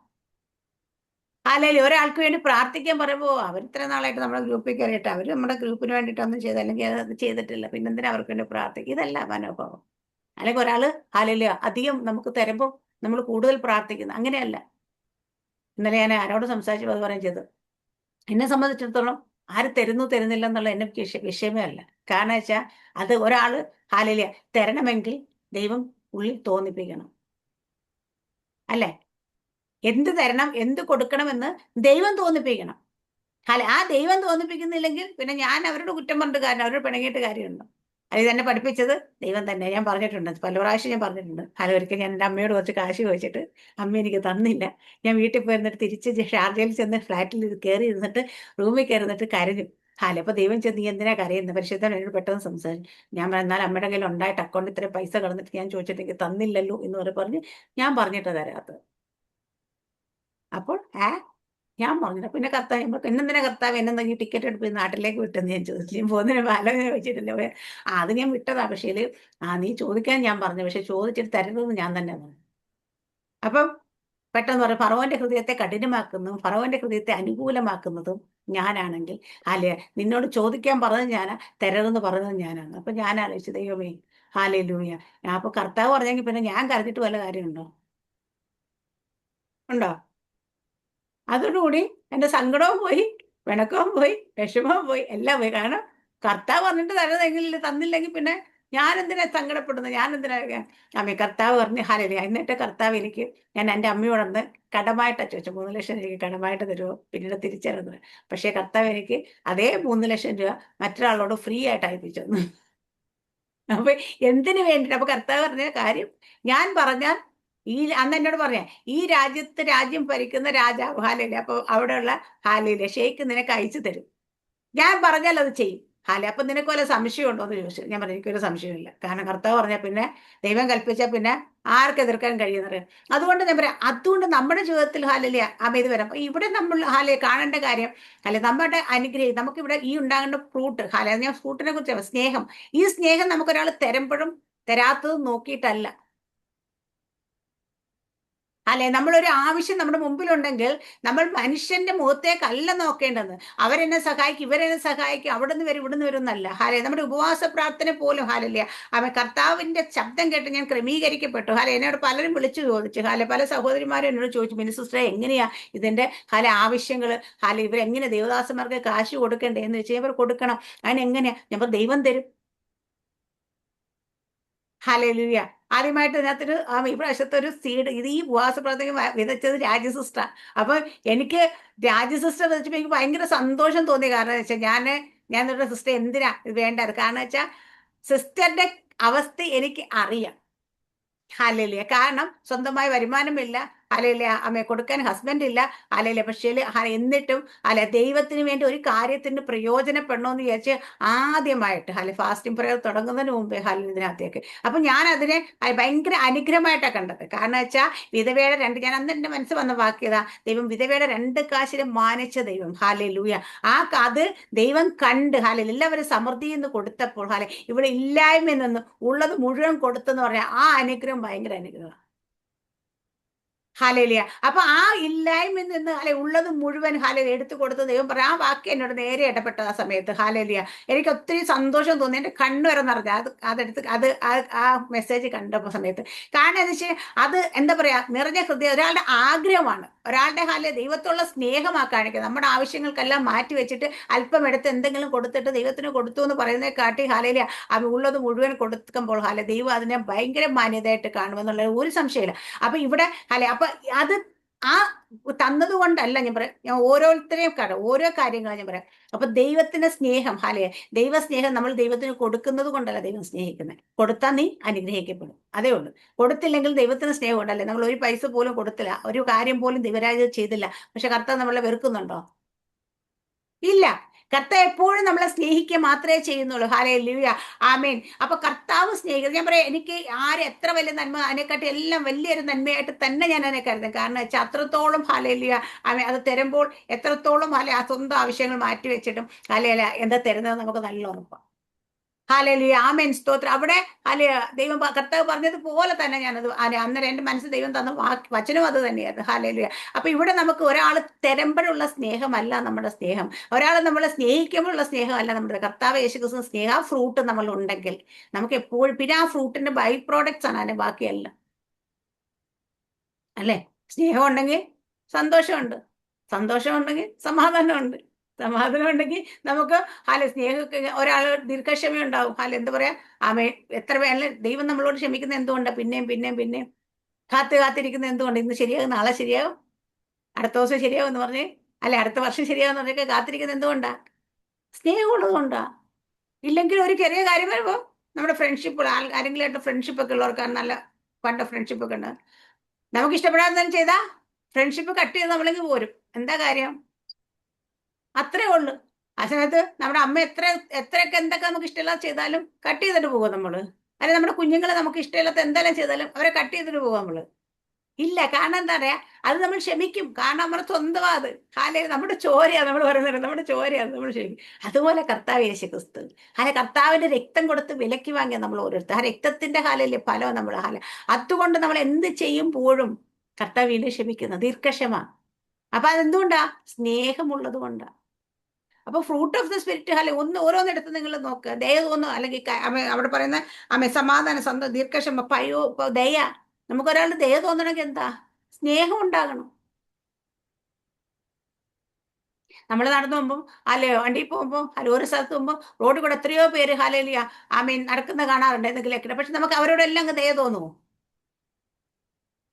ഹാലയില്. ഒരാൾക്ക് വേണ്ടി പ്രാർത്ഥിക്കാൻ പറയുമ്പോൾ അവർ ഇത്ര നാളായിട്ട് നമ്മുടെ ഗ്രൂപ്പിൽ കയറിയിട്ട് അവർ നമ്മുടെ ഗ്രൂപ്പിന് വേണ്ടിയിട്ടൊന്നും ചെയ്ത്, അല്ലെങ്കിൽ അത് ചെയ്തിട്ടില്ല, പിന്നെന്തിനാ അവർക്ക് വേണ്ടി പ്രാർത്ഥിക്കും? ഇതല്ല മനോഭാവം. അല്ലെങ്കിൽ ഒരാള് ഹാലയില് അധികം നമുക്ക് തരുമ്പോൾ നമ്മൾ കൂടുതൽ പ്രാർത്ഥിക്കുന്നു, അങ്ങനെയല്ല. ഇന്നലെ ഞാൻ ആരോട് സംസാരിച്ചു അത് പറയുകയും ചെയ്തു. എന്നെ സംബന്ധിച്ചിടത്തോളം ആര് തരുന്നില്ല എന്നുള്ള എന്നെ വിഷയമേ അല്ല. കാരണം വെച്ചാൽ അത് ഒരാള് ഹാലയില് തരണമെങ്കിൽ ദൈവം ഉള്ളിൽ തോന്നിപ്പിക്കണം. അല്ലെ? എന്ത് തരണം, എന്ത് കൊടുക്കണമെന്ന് ദൈവം തോന്നിപ്പിക്കണം. ആ ദൈവം തോന്നിപ്പിക്കുന്നില്ലെങ്കിൽ പിന്നെ ഞാൻ അവരോട് കുറ്റം പറഞ്ഞിട്ട് കാര്യം, അവരോട് പിണങ്ങിയിട്ട് കാര്യമുണ്ടോ? അത് തന്നെ പഠിപ്പിച്ചത് ദൈവം തന്നെ. ഞാൻ പറഞ്ഞിട്ടുണ്ട്, പല പ്രാവശ്യം ഞാൻ പറഞ്ഞിട്ടുണ്ട്. ഒരിക്കൽ ഞാൻ എൻ്റെ അമ്മയോട് കുറച്ച് കാശ് ചോദിച്ചിട്ട് അമ്മ എനിക്ക് തന്നില്ല. ഞാൻ വീട്ടിൽ പോയിരുന്നിട്ട് തിരിച്ച് ഷാർജയിൽ ചെന്ന് ഫ്ലാറ്റിൽ കയറി ഇരുന്നിട്ട് റൂമിൽ കയറിന്നിട്ട് കരഞ്ഞു. അപ്പൊ ദൈവം ചെന്ന് നീ എന്തിനാ കരയുന്നത്? പരിശുദ്ധൻ എന്നോട് പെട്ടെന്ന് സംസാരിച്ചു. ഞാൻ എന്നാൽ അമ്മയുടെ കയ്യിൽ ഉണ്ടായിട്ട് അക്കൗണ്ടിൽ ഇത്രയും പൈസ കിടന്നിട്ട് ഞാൻ ചോദിച്ചിട്ട് എനിക്ക് തന്നില്ലല്ലോ എന്ന് പറഞ്ഞ് ഞാൻ പറഞ്ഞിട്ട് തരാത്തത്. അപ്പോൾ ഞാൻ പറഞ്ഞില്ല. പിന്നെ കർത്താവ് എന്നെന്തിനാ കർത്താവ് എന്നെ ഈ ടിക്കറ്റ് എടുത്ത് നാട്ടിലേക്ക് വിട്ടെന്ന് ഞാൻ ചോദിച്ചു. ഞാൻ പോകുന്നതിന് ആലോചന വെച്ചിട്ടില്ല. അത് ഞാൻ വിട്ടതാ. പക്ഷേ നീ ചോദിക്കാൻ ഞാൻ പറഞ്ഞു, പക്ഷെ ചോദിച്ചിട്ട് തരുന്നത് ഞാൻ തന്നെ പറഞ്ഞു. അപ്പം പെട്ടെന്ന് പറയും, ഫറവോന്റെ ഹൃദയത്തെ കഠിനമാക്കുന്നതും ഫറവോന്റെ ഹൃദയത്തെ അനുകൂലമാക്കുന്നതും ഞാനാണെങ്കിൽ, നിന്നോട് ചോദിക്കാൻ പറഞ്ഞത് ഞാനാ, തരരുതെന്ന് പറഞ്ഞത് ഞാനാണ്. അപ്പൊ ഞാൻ ആലോചിച്ചു, ദൈവമേ ഹാലേലൂയ. അപ്പൊ കർത്താവ് പറഞ്ഞെങ്കിൽ പിന്നെ ഞാൻ കരഞ്ഞിട്ട് വല്ല കാര്യമുണ്ടോ? ഉണ്ടോ? അതോടുകൂടി എൻ്റെ സങ്കടവും പോയി, പിണക്കവും പോയി, വിഷമവും പോയി, എല്ലാം പോയി. കാരണം കർത്താവ് പറഞ്ഞിട്ട് തന്നില്ലെങ്കിൽ പിന്നെ ഞാൻ എന്തിനാ സങ്കടപ്പെടുന്നത്? ഞാൻ എന്തിനാ കർത്താവ് പറഞ്ഞ് ഹാലേ. എന്നിട്ട് കർത്താവ് ഞാൻ എൻ്റെ അമ്മയോടൊന്ന് കടമായിട്ടാ ചോദിച്ചു, 3 ലക്ഷം എനിക്ക് കടമായിട്ട് തരുമോ, പിന്നീട് തിരിച്ചറിയുന്നത്. പക്ഷേ കർത്താവ് എനിക്ക് അതേ 3 ലക്ഷം രൂപ മറ്റൊരാളോട് ഫ്രീ ആയിട്ട് അയപ്പിച്ചു തന്നു. അപ്പൊ എന്തിനു വേണ്ടിട്ട്? അപ്പൊ കർത്താവ് പറഞ്ഞ കാര്യം, ഞാൻ പറഞ്ഞാൽ അന്ന് എന്നോട് പറയാ, ഈ രാജ്യം ഭരിക്കുന്ന രാജാവ് ഹാലയിലെ, അപ്പൊ അവിടെയുള്ള ഹാലയിലെ ഷെയ്ഖ് നിനക്ക് അയച്ചു തരും, ഞാൻ പറഞ്ഞാൽ അത് ചെയ്യും. ഹാലെ, അപ്പൊ നിനക്ക് വല്ല സംശയം ഉണ്ടോ എന്ന് ചോദിച്ചു. ഞാൻ പറഞ്ഞു എനിക്കൊരു സംശയമില്ല, കാരണം കർത്താവ് പറഞ്ഞാൽ പിന്നെ, ദൈവം കൽപ്പിച്ചാൽ പിന്നെ ആർക്ക് എതിർക്കാൻ കഴിയുന്നത്? അതുകൊണ്ട് ഞാൻ പറയാം, അതുകൊണ്ട് നമ്മുടെ ജീവിതത്തിൽ ഹാലലിയ ഇത് വരാം. അപ്പൊ ഇവിടെ നമ്മൾ ഹാലെ കാണേണ്ട കാര്യം, അല്ലെ നമ്മുടെ അനുഗ്രഹം, നമുക്കിവിടെ ഈ ഉണ്ടാകേണ്ട ഫ്രൂട്ട് ഹാലെ, ഞാൻ ഫ്രൂട്ടിനെ കുറിച്ച് സ്നേഹം. ഈ സ്നേഹം നമുക്കൊരാൾ തരുമ്പോഴും തരാത്തതും നോക്കിയിട്ടല്ല. അല്ലെ, നമ്മളൊരു ആവശ്യം നമ്മുടെ മുമ്പിലുണ്ടെങ്കിൽ നമ്മൾ മനുഷ്യന്റെ മുഖത്തേക്കല്ല നോക്കേണ്ടത്. അവരെന്നെ സഹായിക്കും, ഇവരെന്നെ സഹായിക്കും, അവിടെ നിന്ന് വരും ഇവിടുന്ന് വരും എന്നല്ല. ഹാലെ, നമ്മുടെ ഉപവാസ പ്രാർത്ഥന പോലും ഹാലല്ല, അവൻ കർത്താവിന്റെ ശബ്ദം കേട്ട് ഞാൻ ക്രമീകരിക്കപ്പെട്ടു. ഹാലെ, എന്നോട് പലരും വിളിച്ചു ചോദിച്ചു. ഹാലെ, പല സഹോദരിമാരും എന്നോട് ചോദിച്ചു, മിനി സിസ്റ്ററെ എങ്ങനെയാ ഇതിന്റെ ഹാലെ ആവശ്യങ്ങൾ, ഹാലെ ഇവരെങ്ങനെ ദേവദാസന്മാർക്ക് കാശ് കൊടുക്കണ്ടേ എന്ന് വെച്ചാൽ ഇവർ കൊടുക്കണം, അതിനെങ്ങനെയാ? ഞാൻ ദൈവം തരും. ഹല്ലേലൂയ. ആദ്യമായിട്ട് ഇതിനകത്തൊരു ഇപ്രാവശ്യത്തെ ഒരു സീഡ്, ഇത് ഈ ഉപവാസ പ്രാർത്ഥന വിതച്ചത് രാജി സിസ്റ്റർ. അപ്പൊ എനിക്ക് രാജി സിസ്റ്റർ വിതച്ചപ്പോ എനിക്ക് ഭയങ്കര സന്തോഷം തോന്നി. കാരണം വെച്ചാൽ ഞാൻ നിങ്ങളുടെ സിസ്റ്റർ എന്തിനാ ഇത് വേണ്ടത്? കാരണം വെച്ചാൽ സിസ്റ്ററിന്റെ അവസ്ഥ എനിക്ക് അറിയാം. ഹല്ലേലൂയ. കാരണം സ്വന്തമായി വരുമാനമില്ല, ഹല്ലേലൂയ, കൊടുക്കാൻ ഹസ്ബൻഡ് ഇല്ല, ഹല്ലേലൂയ. പക്ഷേ എന്നിട്ടും ദൈവത്തിന് വേണ്ടി ഒരു കാര്യത്തിന് പ്രയോജനപ്പെടണമെന്ന് വിചാരിച്ച് ആദ്യമായിട്ട് ഫാസ്റ്റിംഗ് പ്രയർ തുടങ്ങുന്നതിന് മുമ്പേ ഇതിനകത്തേക്ക്, അപ്പൊ ഞാൻ അതിനെ ഭയങ്കര അനുഗ്രഹമായിട്ടാണ് കണ്ടത്. കാരണം വെച്ചാൽ വിധവയുടെ ഞാൻ അന്ന് എന്റെ മനസ്സ് വന്ന വാക്യതാ, ദൈവം വിധവയുടെ 2 കാശിനെ മാനിച്ച ദൈവം. ഹല്ലേലൂയ. അത് ദൈവം കണ്ട് എല്ലാവരും സമൃദ്ധി എന്ന് കൊടുത്തപ്പോൾ ഇവിടെ ഇല്ലായ്മ നിന്ന് ഉള്ളത് മുഴുവൻ കൊടുത്തെന്ന് പറഞ്ഞാൽ ആ അനുഗ്രഹം ഭയങ്കര അനുഗ്രഹം. ഹാലേലിയ. അപ്പൊ ആ ഇല്ലായ്മയിൽ നിന്ന് ഉള്ളത് മുഴുവൻ എടുത്തു കൊടുത്ത് ദൈവം പറയാം. ആ വാക്യം എന്നോട് നേരെ ഇടപെട്ട ആ സമയത്ത് ഹാലേലിയ, എനിക്ക് ഒത്തിരി സന്തോഷം തോന്നി. എന്റെ കണ്ണു വരെ നിറഞ്ഞ അതെടുത്ത് ആ മെസ്സേജ് കണ്ടപ്പോ സമയത്ത്. കാരണം എന്ന് വെച്ചാൽ അത് എന്താ പറയാ, നിറഞ്ഞ ഹൃദയം, ഒരാളുടെ ആഗ്രഹമാണ്, ഒരാളുടെ ദൈവത്തുള്ള സ്നേഹമാ കാണിക്കുന്നത്. നമ്മുടെ ആവശ്യങ്ങൾക്കെല്ലാം മാറ്റി വെച്ചിട്ട് അല്പം എടുത്ത് എന്തെങ്കിലും കൊടുത്തിട്ട് ദൈവത്തിന് കൊടുത്തു എന്ന് പറയുന്നതിനെ കാട്ടി ഹാലേലിയ ഉള്ളത് മുഴുവൻ കൊടുക്കുമ്പോൾ ദൈവം അതിനെ ഭയങ്കര മാന്യതയായിട്ട് കാണുമെന്നുള്ള ഒരു സംശയമില്ല. അപ്പൊ ഇവിടെ അപ്പൊ അത് ആ തന്നത് കൊണ്ടല്ല ഞാൻ പറയാം, ഞാൻ ഓരോരുത്തരെയും ഓരോ കാര്യങ്ങളാണ് ഞാൻ പറയാം. അപ്പൊ ദൈവത്തിന്റെ സ്നേഹം ദൈവസ്നേഹം നമ്മൾ ദൈവത്തിന് കൊടുക്കുന്നത് കൊണ്ടല്ല ദൈവം സ്നേഹിക്കുന്നത്. കൊടുത്താൽ നീ അനുഗ്രഹിക്കപ്പെടും, അതേ ഉള്ളൂ. കൊടുത്തില്ലെങ്കിൽ ദൈവത്തിന് സ്നേഹം ഉണ്ടല്ലേ. നമ്മൾ ഒരു പൈസ പോലും കൊടുത്തില്ല, ഒരു കാര്യം പോലും ദൈവരാജ്യം ചെയ്തില്ല, പക്ഷെ കർത്താവ് നമ്മളെ വെറുക്കുന്നുണ്ടോ? ഇല്ല. കർത്താവ് എപ്പോഴും നമ്മളെ സ്നേഹിക്കുക മാത്രമേ ചെയ്യുന്നുള്ളൂ. ഹല്ലേലൂയ. ആമേൻ. അപ്പൊ കർത്താവ് സ്നേഹിക്കുന്നത്, ഞാൻ പറയാം, എനിക്ക് എത്ര വലിയ നന്മ, അതിനെക്കാട്ടി എല്ലാം വലിയൊരു നന്മയായിട്ട് തന്നെ ഞാൻ അതിനെ കരുതും. കാരണം വെച്ചാൽ അത്രത്തോളം ഹല്ലേലൂയ ആമേൻ, അത് തരുമ്പോൾ എത്രത്തോളം ആ സ്വന്തം ആവശ്യങ്ങൾ മാറ്റി വെച്ചിട്ടും എന്താ തരുന്നത് നമുക്ക് നല്ല ഉറപ്പാണ്. ഹാലേലൂയ. ആമേൻ. സ്തോത്രം. അവിടെ ദൈവം കർത്താവ് പറഞ്ഞതുപോലെ തന്നെ ഞാനത് അന്നേരം എന്റെ മനസ്സിൽ ദൈവം തന്ന വചനം അത് തന്നെയായിരുന്നു. ഹാലേലൂയ. അപ്പൊ ഇവിടെ നമുക്ക് ഒരാൾ തരുമ്പോഴുള്ള സ്നേഹമല്ല നമ്മുടെ സ്നേഹം, ഒരാൾ നമ്മളെ സ്നേഹിക്കുമ്പോഴുള്ള സ്നേഹമല്ല നമ്മുടെ കർത്താവ് യേശുക്രിസ്തു സ്നേഹ ഫ്രൂട്ട് നമ്മൾ ഉണ്ടെങ്കിൽ നമുക്ക് എപ്പോഴും, പിന്നെ ആ ഫ്രൂട്ടിന്റെ ബൈ പ്രോഡക്ട്സ് ആണ് അതിന്റെ ബാക്കിയെല്ലാം. അല്ലേ? സ്നേഹം ഉണ്ടെങ്കിൽ സന്തോഷമുണ്ട്, സന്തോഷം ഉണ്ടെങ്കിൽ സമാധാനമുണ്ട്, സമാധാനം ഉണ്ടെങ്കിൽ നമുക്ക് സ്നേഹം, ഒരാൾ ദീർഘക്ഷമ ഉണ്ടാവും. എന്താ പറയാ, ആമേ, എത്ര വേണേലും ദൈവം നമ്മളോട് ക്ഷമിക്കുന്ന എന്തുകൊണ്ടാ? പിന്നെയും പിന്നെയും പിന്നെയും കാത്തിരിക്കുന്ന എന്തുകൊണ്ട്? ഇന്ന് ശരിയാകും, നാളെ ശരിയാകും, അടുത്ത ദിവസം ശരിയാകും എന്ന് പറഞ്ഞ്, അടുത്ത വർഷം ശരിയാകും പറഞ്ഞൊക്കെ കാത്തിരിക്കുന്ന എന്തുകൊണ്ടാ? സ്നേഹമുള്ളത് കൊണ്ടാ. ഇല്ലെങ്കിൽ ഒരു ചെറിയ കാര്യം വരുമ്പോ നമ്മുടെ ഫ്രണ്ട്ഷിപ്പ്, ആരെങ്കിലും ഫ്രണ്ട്ഷിപ്പ് ഒക്കെ ഉള്ളവർക്കാണ്, നല്ല കണ്ട ഫ്രണ്ട്ഷിപ്പ് ഒക്കെ ഉണ്ട്, നമുക്ക് ഇഷ്ടപ്പെടാതെ ചെയ്താ ഫ്രണ്ട്ഷിപ്പ് കട്ട് ചെയ്ത് നമ്മളിങ്ങ് പോരും. എന്താ കാര്യം? അത്രേ ഉള്ളു. ആ സമയത്ത് നമ്മുടെ അമ്മ എത്രയൊക്കെ എന്തൊക്കെ നമുക്ക് ഇഷ്ടമില്ലാതെ ചെയ്താലും കട്ട് ചെയ്തിട്ട് പോകും നമ്മള്. അല്ലെങ്കിൽ നമ്മുടെ കുഞ്ഞുങ്ങളെ നമുക്ക് ഇഷ്ടമില്ലാത്ത എന്തെല്ലാം ചെയ്താലും അവരെ കട്ട് ചെയ്തിട്ട് പോകും നമ്മള്. ഇല്ല. കാരണം എന്താ പറയാ, അത് നമ്മൾ ക്ഷമിക്കും. കാരണം നമ്മുടെ സ്വന്തമാ അത്. നമ്മുടെ ചോരയാ, നമ്മൾ പറയുന്നത് നമ്മുടെ ചോരയാണ്, നമ്മൾ ക്ഷമിക്കും. അതുപോലെ കർത്താവ് യേശുക്രിസ്തു കർത്താവിന്റെ രക്തം കൊടുത്ത് വിലക്കി വാങ്ങിയ നമ്മൾ ഓരോരുത്തർ. ആ രക്തത്തിന്റെ ഫലം നമ്മൾ അതുകൊണ്ട് നമ്മൾ എന്ത് ചെയ്യുമ്പോഴും കർത്താവ് വീണ്ടും ക്ഷമിക്കുന്ന ദീർഘക്ഷമ. അപ്പൊ അതെന്തുകൊണ്ടാ? സ്നേഹമുള്ളത് കൊണ്ടാ. അപ്പൊ ഫ്രൂട്ട് ഓഫ് ദ സ്പിരിറ്റ് ഓരോന്നെടുത്ത് നിങ്ങൾ നോക്കുക. ദയ തോന്നുന്നു, അല്ലെങ്കിൽ അവിടെ പറയുന്ന സമാധാനം, ദീർഘക്ഷമ, ദയ. നമുക്കൊരാളുടെ ദയ തോന്നണമെങ്കിൽ എന്താ? സ്നേഹം ഉണ്ടാകണം. നമ്മൾ നടന്നു പോകുമ്പോൾ വണ്ടി പോകുമ്പോൾ ഒരു സ്ഥലത്ത് പോകുമ്പോൾ റോഡിൽ കൂടെ എത്രയോ പേര് നടക്കുന്ന കാണാറുണ്ട് എന്തെങ്കിലുമൊക്കെ. പക്ഷെ നമുക്ക് അവരോടെല്ലാം അങ്ങ് ദയ തോന്നുമോ?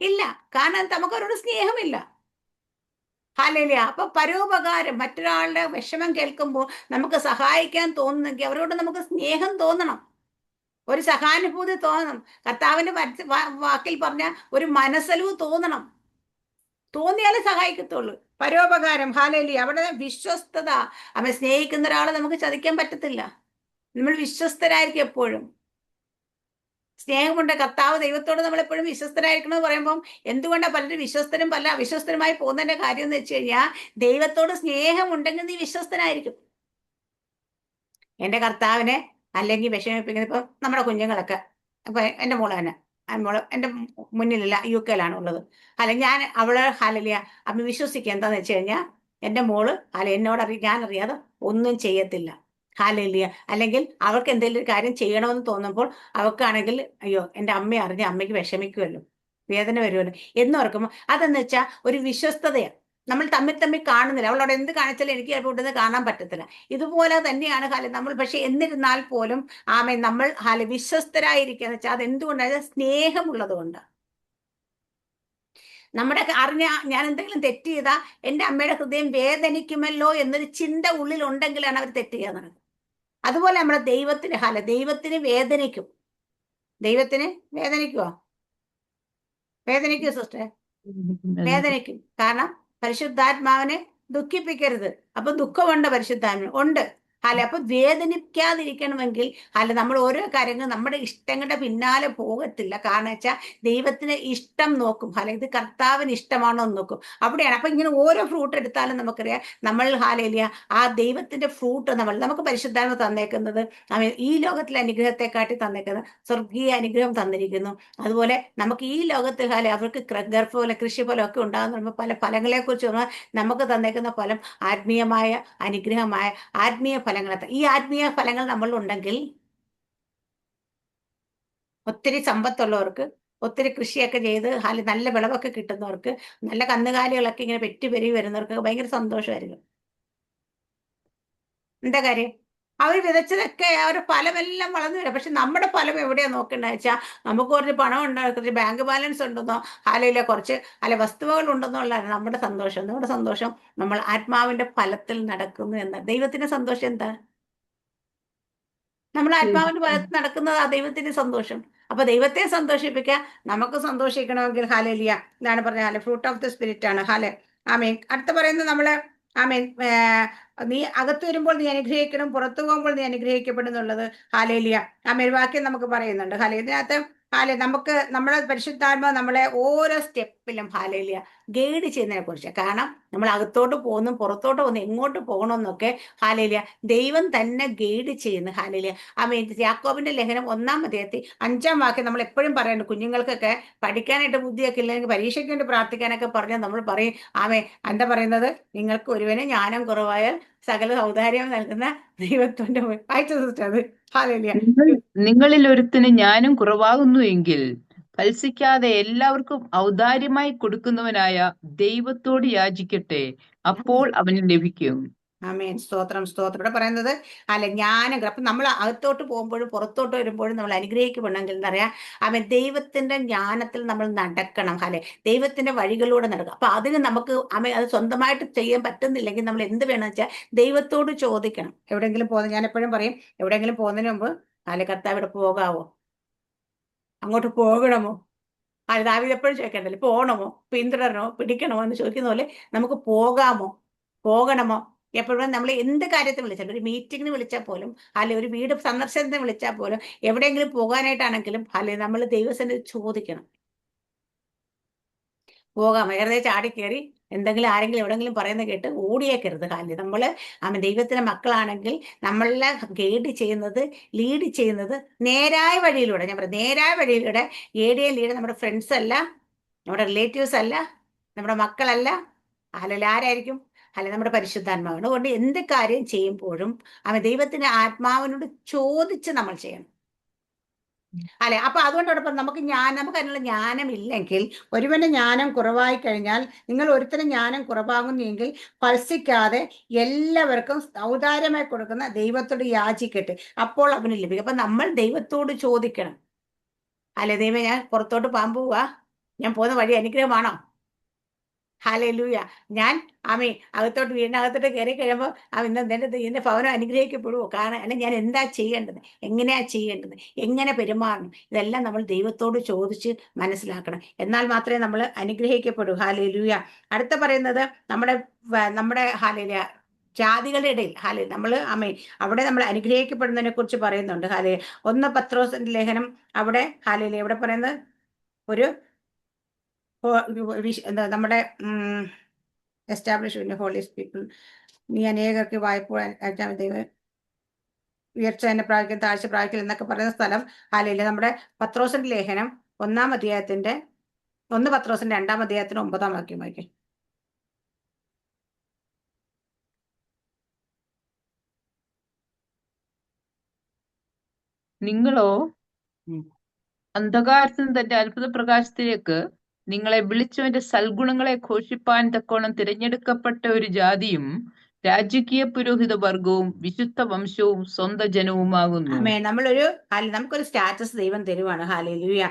ഇല്ല. കാരണം നമുക്ക് അവരോട് സ്നേഹമില്ല. അപ്പൊ പരോപകാരം, മറ്റൊരാളുടെ വിഷമം കേൾക്കുമ്പോൾ നമുക്ക് സഹായിക്കാൻ തോന്നുന്നെങ്കിൽ അവരോട് നമുക്ക് സ്നേഹം തോന്നണം. ഒരു സഹാനുഭൂതി തോന്നണം. കർത്താവിന്റെ വാക്കിൽ പറഞ്ഞ ഒരു മനസ്സലിവ് തോന്നണം. തോന്നിയാലേ സഹായിക്കത്തുള്ളൂ. പരോപകാരം, ഹാലേലി, അവിടെ വിശ്വസ്തത. അവൻ സ്നേഹിക്കുന്ന ഒരാളെ നമുക്ക് ചതിക്കാൻ പറ്റത്തില്ല. നമ്മൾ വിശ്വസ്തരായിരിക്കും എപ്പോഴും. സ്നേഹമുണ്ട്. കർത്താവ് ദൈവത്തോട് നമ്മൾ എപ്പോഴും വിശ്വസ്തരായിരിക്കണം എന്ന് പറയുമ്പോൾ എന്തുകൊണ്ടാണ് പലരും വിശ്വസ്തരും പല അവിശ്വസ്തരുമായി പോകുന്നതിന്റെ കാര്യം എന്ന് വെച്ച് കഴിഞ്ഞാൽ, ദൈവത്തോട് സ്നേഹമുണ്ടെങ്കിൽ നീ വിശ്വസ്തനായിരിക്കും. എന്റെ കർത്താവിനെ അല്ലെങ്കിൽ വിഷമിപ്പിക്കുന്ന ഇപ്പം നമ്മുടെ കുഞ്ഞുങ്ങളൊക്കെ, അപ്പൊ എന്റെ മോള് തന്നെ, മോള് എന്റെ മുന്നിലില്ല, UK-ലാണ് ഉള്ളത്. അല്ലെങ്കിൽ ഞാൻ അവള് ഹാലലിയ അമ്മ വിശ്വസിക്കുക എന്താന്ന് വെച്ച് കഴിഞ്ഞാൽ, എന്റെ മോള് എന്നോട് ഞാൻ അറിയാതെ ഒന്നും ചെയ്യത്തില്ല. ഹാലലിയ. അല്ലെങ്കിൽ അവൾക്ക് എന്തെങ്കിലും ഒരു കാര്യം ചെയ്യണമെന്ന് തോന്നുമ്പോൾ അവൾക്കാണെങ്കിൽ അയ്യോ എന്റെ അമ്മയെ അറിഞ്ഞ അമ്മയ്ക്ക് വിഷമിക്കുമല്ലോ, വേദന വരുമല്ലോ എന്നോർക്കുമ്പോൾ അതെന്ന് വെച്ചാൽ ഒരു വിശ്വസ്തതയാണ്. നമ്മൾ തമ്മിൽ തമ്മിൽ കാണുന്നില്ല. അവളോട് എന്ത് കാണിച്ചാലും എനിക്ക് ചിലപ്പോൾ ഇവിടുന്ന് കാണാൻ പറ്റത്തില്ല. ഇതുപോലെ തന്നെയാണ് നമ്മൾ. പക്ഷെ എന്നിരുന്നാൽ പോലും നമ്മൾ വിശ്വസ്തരായിരിക്കുക എന്ന് വെച്ചാൽ അതെന്തുകൊണ്ടാണ്? സ്നേഹമുള്ളത് കൊണ്ട്. നമ്മുടെ അറിഞ്ഞ ഞാൻ എന്തെങ്കിലും തെറ്റ് ചെയ്താൽ എൻ്റെ അമ്മയുടെ ഹൃദയം വേദനിക്കുമല്ലോ എന്നൊരു ചിന്ത ഉള്ളിൽ ഉണ്ടെങ്കിലാണ് അവർ തെറ്റ് ചെയ്യാൻ നടക്കുന്നത്. അതുപോലെ നമ്മുടെ ദൈവത്തിന് വേദനിക്കും. ദൈവത്തിന് വേദനിക്കുവോ? വേദനിക്കുവോ സിസ്റ്റർ? വേദനിക്കും. കാരണം പരിശുദ്ധാത്മാവിനെ ദുഃഖിപ്പിക്കരുത്. അപ്പൊ ദുഃഖമുണ്ട് പരിശുദ്ധാത്മാവ് ഉണ്ട്. അപ്പൊ വേദനിക്കാതിരിക്കണമെങ്കിൽ നമ്മൾ ഓരോ കാര്യങ്ങളും നമ്മുടെ ഇഷ്ടങ്ങളുടെ പിന്നാലെ പോകത്തില്ല. കാരണം വെച്ചാൽ ദൈവത്തിന് ഇഷ്ടം നോക്കും. ഇത് കർത്താവിന് ഇഷ്ടമാണോ എന്ന് നോക്കും. അവിടെയാണ്. അപ്പൊ ഇങ്ങനെ ഓരോ ഫ്രൂട്ട് എടുത്താലും നമുക്കറിയാം നമ്മൾ ആ ദൈവത്തിന്റെ ഫ്രൂട്ട് നമുക്ക് പരിശുദ്ധാത്മ തന്നേക്കുന്നത് ഈ ലോകത്തിലെ അനുഗ്രഹത്തെക്കാട്ടി തന്നേക്കുന്നത് സ്വർഗീയ അനുഗ്രഹം തന്നിരിക്കുന്നു. അതുപോലെ നമുക്ക് ഈ ലോകത്തിൽ അവർക്ക് ഗർഭഫലം കൃഷിഫലം ഒക്കെ ഉണ്ടാകുന്ന പല ഫലങ്ങളെ കുറിച്ച് നമുക്ക് തന്നേക്കുന്ന ഫലം ആത്മീയമായ അനുഗ്രഹമായ ആത്മീയ ഫലങ്ങൾ. ഈ ആത്മീയ ഫലങ്ങൾ നമ്മളുണ്ടെങ്കിൽ ഒത്തിരി സമ്പത്തുള്ളവർക്ക്, ഒത്തിരി കൃഷിയൊക്കെ ചെയ്ത് നല്ല വിളവൊക്കെ കിട്ടുന്നവർക്ക്, നല്ല കന്നുകാലികളൊക്കെ ഇങ്ങനെ പെറ്റുപെരുകി വരുന്നവർക്ക് ഭയങ്കര സന്തോഷമായിരിക്കും. എന്താ കാര്യം? അവർ വിതച്ചതൊക്കെ അവരുടെ ഫലമെല്ലാം വളർന്നു വരാം. പക്ഷെ നമ്മുടെ ഫലം എവിടെയാ നോക്കേണ്ടത് വെച്ചാൽ, നമുക്ക് കുറച്ച് പണം ഉണ്ടോ, കുറച്ച് ബാങ്ക് ബാലൻസ് ഉണ്ടെന്നോ, കുറച്ച് വസ്തുവകൾ ഉണ്ടെന്നോ ഉള്ള നമ്മുടെ സന്തോഷം. നമ്മുടെ സന്തോഷം നമ്മൾ ആത്മാവിന്റെ ഫലത്തിൽ നടക്കുന്നു എന്ന. ദൈവത്തിന്റെ സന്തോഷം എന്താ? നമ്മൾ ആത്മാവിന്റെ ഫലത്തിൽ നടക്കുന്നതാ ദൈവത്തിന്റെ സന്തോഷം. അപ്പൊ ദൈവത്തെ സന്തോഷിപ്പിക്കാൻ നമുക്ക് സന്തോഷിക്കണമെങ്കിൽ ഹാലേലിയ എന്താണ് പറഞ്ഞ ഫ്രൂട്ട് ഓഫ് ദ സ്പിരിറ്റ് ആണ്. ആമേൻ. അടുത്ത പറയുന്നത് നമ്മള് ആമേൻ, നീ അകത്ത് വരുമ്പോൾ നീ അനുഗ്രഹിക്കണം, പുറത്തു പോകുമ്പോൾ നീ അനുഗ്രഹിക്കപ്പെടുന്നുള്ളത്. ഹാലേലിയ. ആമേൻ. വാക്യം നമുക്ക് പറയുന്നുണ്ട്. ഇതിനകത്ത് നമുക്ക് നമ്മുടെ പരിശുദ്ധാത്മാവ് നമ്മളെ ഓരോ സ്റ്റെപ്പിലും ഗൈഡ് ചെയ്യുന്നതിനെ കുറിച്ച്. കാരണം നമ്മൾ അകത്തോട്ട് പോകുന്നു പുറത്തോട്ട് പോകുന്നു എങ്ങോട്ട് പോകണമെന്നൊക്കെ ദൈവം തന്നെ ഗൈഡ് ചെയ്യുന്നു. യാക്കോബിന്റെ ലേഖനം 1-ാം അധ്യായത്തിൽ 5-ാം വാക്യം നമ്മൾ എപ്പോഴും പറയുന്നുണ്ട്. കുഞ്ഞുങ്ങൾക്കൊക്കെ പഠിക്കാനായിട്ട് ബുദ്ധിയൊക്കെ ഇല്ലെങ്കിൽ പരീക്ഷയ്ക്ക് വേണ്ടി പ്രാർത്ഥിക്കാനൊക്കെ പറഞ്ഞാൽ നമ്മൾ പറയും എന്താ പറയുന്നത്? നിങ്ങൾക്ക് ഒരുവന് ജ്ഞാനം കുറവായാൽ സകല ഔദാര്യം നൽകുന്ന ദൈവത്തിന്റെ വായിച്ചു അത്. നിങ്ങളിൽ ഒരുത്തിന് ജ്ഞാനം കുറവാകുന്നു എങ്കിൽ ഫൽസിക്കാതെ എല്ലാവർക്കും ഔദാര്യമായി കൊടുക്കുന്നവനായ ദൈവത്തോട് യാചിക്കട്ടെ, അപ്പോൾ അവന് ലഭിക്കും. ആമേൻ. സ്തോത്രം. ഇവിടെ പറയുന്നത് ജ്ഞാനം. അപ്പൊ നമ്മൾ അകത്തോട്ട് പോകുമ്പോഴും പുറത്തോട്ട് വരുമ്പോഴും നമ്മൾ അനുഗ്രഹിക്കപ്പെടണമെങ്കിൽ എന്താ പറയാ? ദൈവത്തിന്റെ ജ്ഞാനത്തിൽ നമ്മൾ നടക്കണം. ദൈവത്തിന്റെ വഴികളിലൂടെ നടക്കണം. അപ്പൊ അതിന് നമുക്ക് അത് സ്വന്തമായിട്ട് ചെയ്യാൻ പറ്റുന്നില്ലെങ്കിൽ നമ്മൾ എന്ത് വേണമെന്ന് വെച്ചാൽ ദൈവത്തോട് ചോദിക്കണം. എവിടെയെങ്കിലും പോകുന്ന ഞാൻ എപ്പോഴും പറയും, എവിടെയെങ്കിലും പോകുന്നതിന് മുമ്പ് കർത്താവ് ഇവിടെ പോകാവോ, അങ്ങോട്ട് പോകണമോ? ദാവീദ് എപ്പോഴും ചോദിക്കണ്ടല്ലോ, പോകണമോ, പിന്തുടരണമോ, പിടിക്കണമോ എന്ന് ചോദിക്കുന്ന പോലെ നമുക്ക് പോകാമോ, പോകണമോ? എപ്പോഴും നമ്മൾ എന്ത് കാര്യത്തിന് വിളിച്ചാലും, ഒരു മീറ്റിങ്ങിന് വിളിച്ചാൽ പോലും, ഒരു വീട് സന്ദർശനത്തിന് വിളിച്ചാൽ പോലും, എവിടെയെങ്കിലും പോകാനായിട്ടാണെങ്കിലും നമ്മൾ ദൈവസന്നിധി ചോദിക്കണം. പോകാം. വെറുതെ ചാടിക്കേറി എന്തെങ്കിലും ആരെങ്കിലും എവിടെങ്കിലും പറയുന്നത് കേട്ട് ഓടിയേക്കരുത്. നമ്മൾ ദൈവത്തിന്റെ മക്കളാണെങ്കിൽ നമ്മളെ ഗൈഡ് ചെയ്യുന്നത്, ലീഡ് ചെയ്യുന്നത് നേരായ വഴിയിലൂടെ. ഞാൻ പറയാം നേരായ വഴിയിലൂടെ. ലീഡ് നമ്മുടെ ഫ്രണ്ട്സ് അല്ല, നമ്മുടെ റിലേറ്റീവ്സ് അല്ല, നമ്മുടെ മക്കളല്ല. ആരായിരിക്കും? നമ്മുടെ പരിശുദ്ധാത്മാവാണ്. അതുകൊണ്ട് എന്ത് കാര്യം ചെയ്യുമ്പോഴും ദൈവത്തിന്റെ ആത്മാവിനോട് ചോദിച്ച് നമ്മൾ ചെയ്യണം. അപ്പൊ അതുകൊണ്ടോടൊപ്പം നമുക്ക് അതിനുള്ള ജ്ഞാനം ഇല്ലെങ്കിൽ, ഒരുവന്റെ ജ്ഞാനം കുറവായി കഴിഞ്ഞാൽ നിങ്ങൾ ഒരുത്തരം ജ്ഞാനം കുറവാകുന്നെങ്കിൽ ഫൽസിക്കാതെ എല്ലാവർക്കും ഔദാര്യമായി കൊടുക്കുന്ന ദൈവത്തോട് യാചിക്കട്ടെ, അപ്പോൾ അവന് ലഭിക്കും. അപ്പൊ നമ്മൾ ദൈവത്തോട് ചോദിക്കണം. ദൈവം ഞാൻ പുറത്തോട്ട് പോകാൻ പോവാ, ഞാൻ പോകുന്ന വഴി അനുഗ്രഹമാണോ? ഹല്ലേലൂയ. ഞാൻ ആമേ അകത്തോട്ട് വീടിനകത്തോട്ട് കയറി കഴിയുമ്പോൾ ഇതിന്റെ ഭവനം അനുഗ്രഹിക്കപ്പെടുവോ? കാരണം അല്ലെങ്കിൽ ഞാൻ എന്താ ചെയ്യേണ്ടത്, എങ്ങനെയാ ചെയ്യേണ്ടത്, എങ്ങനെ പെരുമാറണം, ഇതെല്ലാം നമ്മൾ ദൈവത്തോട് ചോദിച്ച് മനസ്സിലാക്കണം. എന്നാൽ മാത്രമേ നമ്മൾ അനുഗ്രഹിക്കപ്പെടൂ. ഹല്ലേലൂയ. അടുത്ത പറയുന്നത് നമ്മുടെ നമ്മുടെ ഹല്ലേലൂയ ജാതികളുടെ ഇടയിൽ ഹാലേ നമ്മൾ അമ്മേ അവിടെ നമ്മൾ അനുഗ്രഹിക്കപ്പെടുന്നതിനെ കുറിച്ച് പറയുന്നുണ്ട്. ഹാലേ 1 പത്രോസിന്റെ ലേഖനം അവിടെ ഹാലേ എവിടെ പറയുന്നത് ഒരു എന്താ നമ്മുടെ എസ്റ്റാബ്ലിഷ് ഹോളി പീപ്പിൾ, നീ അനേകർക്ക് വായ്പ ദൈവം ഉയർച്ച തന്നെ പ്രാപിക്കും, താഴ്ച പ്രാപിക്കും എന്നൊക്കെ പറയുന്ന സ്ഥലം ഹാലയില് നമ്മുടെ പത്രോസിന്റെ ലേഖനം 1 പത്രോസിന്റെ 2 9 വാക്യം വായിക്കും. നിങ്ങളോ ഉം. അന്ധകാരത്തിൽ നിന്ന് തന്റെ അത്ഭുത പ്രകാശത്തിലേക്ക് നിങ്ങളെ വിളിച്ചവന്റെ സൽഗുണങ്ങളെ ഘോഷിപ്പാൻ തക്കോണം തിരഞ്ഞെടുക്കപ്പെട്ട ഒരു ജാതിയും രാജകീയ പുരോഹിത വർഗവും വിശുദ്ധ വംശവും സ്വന്തം ജനവുമാകുന്നു. ആമേ നമുക്കൊരു സ്റ്റാറ്റസ് ദൈവം തരുവാണ്. ഹാലേലൂയ.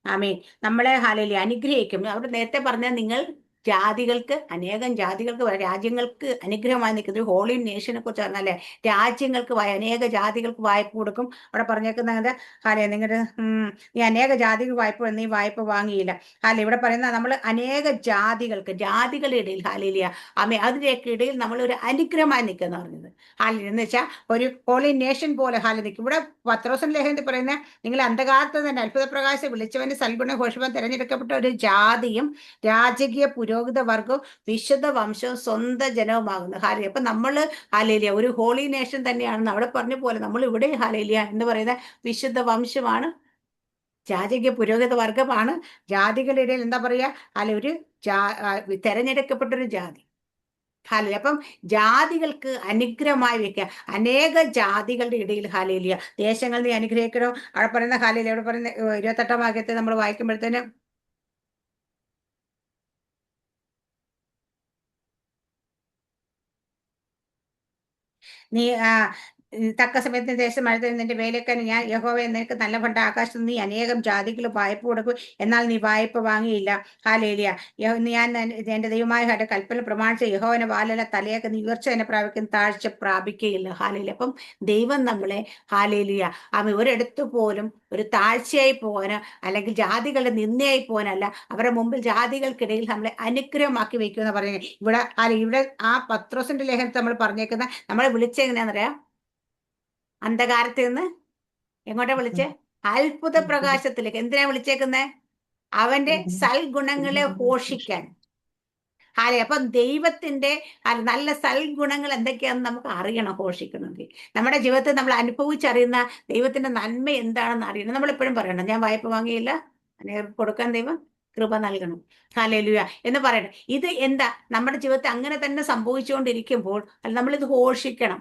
ആമേ നമ്മളെ ഹാലേലൂയ അനുഗ്രഹിക്കും. അവിടെ നേരത്തെ പറഞ്ഞ നിങ്ങൾ ജാതികൾക്ക്, അനേകം ജാതികൾക്ക്, രാജ്യങ്ങൾക്ക് അനുഗ്രഹമായി നിൽക്കുന്ന ഒരു ഹോളി നേഷനെ കുറിച്ച് പറഞ്ഞാലേ രാജ്യങ്ങൾക്ക് അനേക ജാതികൾക്ക് വായ്പ കൊടുക്കും. അവിടെ പറഞ്ഞേക്കുന്നത് ഹാലേ നിങ്ങളുടെ നീ അനേക ജാതികൾ നീ വായ്പ വാങ്ങിയില്ല. ഹാല ഇവിടെ പറയുന്ന നമ്മൾ അനേക ജാതികളുടെ ഇടയിൽ ഹാലേലിയ ആമേ അതിൻ്റെയൊക്കെ ഇടയിൽ നമ്മൾ ഒരു അനുഗ്രഹമായി നിൽക്കുക പറഞ്ഞത്. ഹാലി എന്ന് വെച്ചാൽ ഒരു ഹോളി നേഷൻ പോലെ ഹാല നിൽക്കും. ഇവിടെ പത്രോസിന്റെ ലേഖനത്തിൽ പറയുന്ന നിങ്ങൾ അന്ധകാരത്ത് തന്നെ അത്ഭുത പ്രകാശം വിളിച്ചവന്റെ സൽഗുണ ഘോഷവാൻ തിരഞ്ഞെടുക്കപ്പെട്ട ഒരു ജാതിയും രാജകീയ പുരോഹിത വർഗവും വിശുദ്ധ വംശവും സ്വന്തം ജനവുമാകുന്നു. ഹാലി അപ്പൊ നമ്മൾ ഹാലേലിയ ഒരു ഹോളി നേഷൻ തന്നെയാണെന്ന് അവിടെ പറഞ്ഞ പോലെ നമ്മൾ ഇവിടെ ഹാലേലിയ എന്ന് പറയുന്ന വിശുദ്ധ വംശമാണ്, രാജകീയ പുരോഹിത വർഗമാണ്, ജാതികളുടെ ഇടയിൽ എന്താ പറയാ അല്ലെ ഒരു തെരഞ്ഞെടുക്കപ്പെട്ടൊരു ജാതി. ഹാലേ അപ്പം ജാതികൾക്ക് അനുഗ്രഹമായി വെക്കുക. അനേക ജാതികളുടെ ഇടയിൽ ഹാലേലിയ ദേശങ്ങൾ നീ അനുഗ്രഹിക്കണോ. അവിടെ പറയുന്ന ഹാലേലിയ അവിടെ പറയുന്ന 28 വാക്യത്തെ നമ്മൾ വായിക്കുമ്പോഴത്തേന് നീ തക്ക സമയത്തിന് ദേശം മഴ തരും നിന്റെ വേലക്കാരൻ ഞാൻ യഹോവ നിനക്ക് നല്ല ഫണ്ട് ആകാശത്ത് നീ അനേകം ജാതികൾ വായ്പ കൊടുക്കും, എന്നാൽ നീ വായ്പ വാങ്ങിയില്ല. ഹാലേലിയ ഞാൻ എന്റെ ദൈവമായ കൽപ്പന പ്രമാണിച്ച യഹോവനെ വാലല തലയൊക്കെ നീ ഉയർച്ച തന്നെ പ്രാപിക്കും, താഴ്ച പ്രാപിക്കുകയില്ല. ഹാലേലിയ അപ്പം ദൈവം നമ്മളെ ഹാലേലിയ ഒരിടത്ത് പോലും ഒരു താഴ്ചയായി പോകാനോ അല്ലെങ്കിൽ ജാതികളുടെ നിന്ദയായി പോകാനല്ല, അവരുടെ മുമ്പിൽ ജാതികൾക്കിടയിൽ നമ്മളെ അനുഗ്രഹമാക്കി വെക്കുമെന്ന് പറയുന്നത്. ഇവിടെ ആ പത്രോസിന്റെ ലേഖനത്തിൽ നമ്മൾ പറഞ്ഞേക്കുന്ന നമ്മളെ വിളിച്ചെങ്ങനെയാണെന്നറിയാം, അന്ധകാരത്തിൽ നിന്ന് എങ്ങോട്ടാ വിളിച്ചേ? അത്ഭുത പ്രകാശത്തിലേക്ക്. എന്തിനാ വിളിച്ചേക്കുന്നത്? അവന്റെ സൽഗുണങ്ങളെ ഘോഷിക്കാൻ. ഹാലെ അപ്പൊ ദൈവത്തിന്റെ നല്ല സൽഗുണങ്ങൾ എന്തൊക്കെയാണെന്ന് നമുക്ക് അറിയണം ഘോഷിക്കണമെങ്കിൽ. നമ്മുടെ ജീവിതത്തിൽ നമ്മൾ അനുഭവിച്ചറിയുന്ന ദൈവത്തിന്റെ നന്മ എന്താണെന്ന് അറിയണം. നമ്മൾ എപ്പോഴും പറയണം ഞാൻ വായ്പ വാങ്ങിയില്ല, കൊടുക്കാൻ ദൈവം കൃപ നൽകണം. ഹല്ലേലൂയ എന്ന് പറയണം. ഇത് എന്താ നമ്മുടെ ജീവിതത്തിൽ അങ്ങനെ തന്നെ സംഭവിച്ചുകൊണ്ടിരിക്കുമ്പോൾ നമ്മളിത് ഘോഷിക്കണം,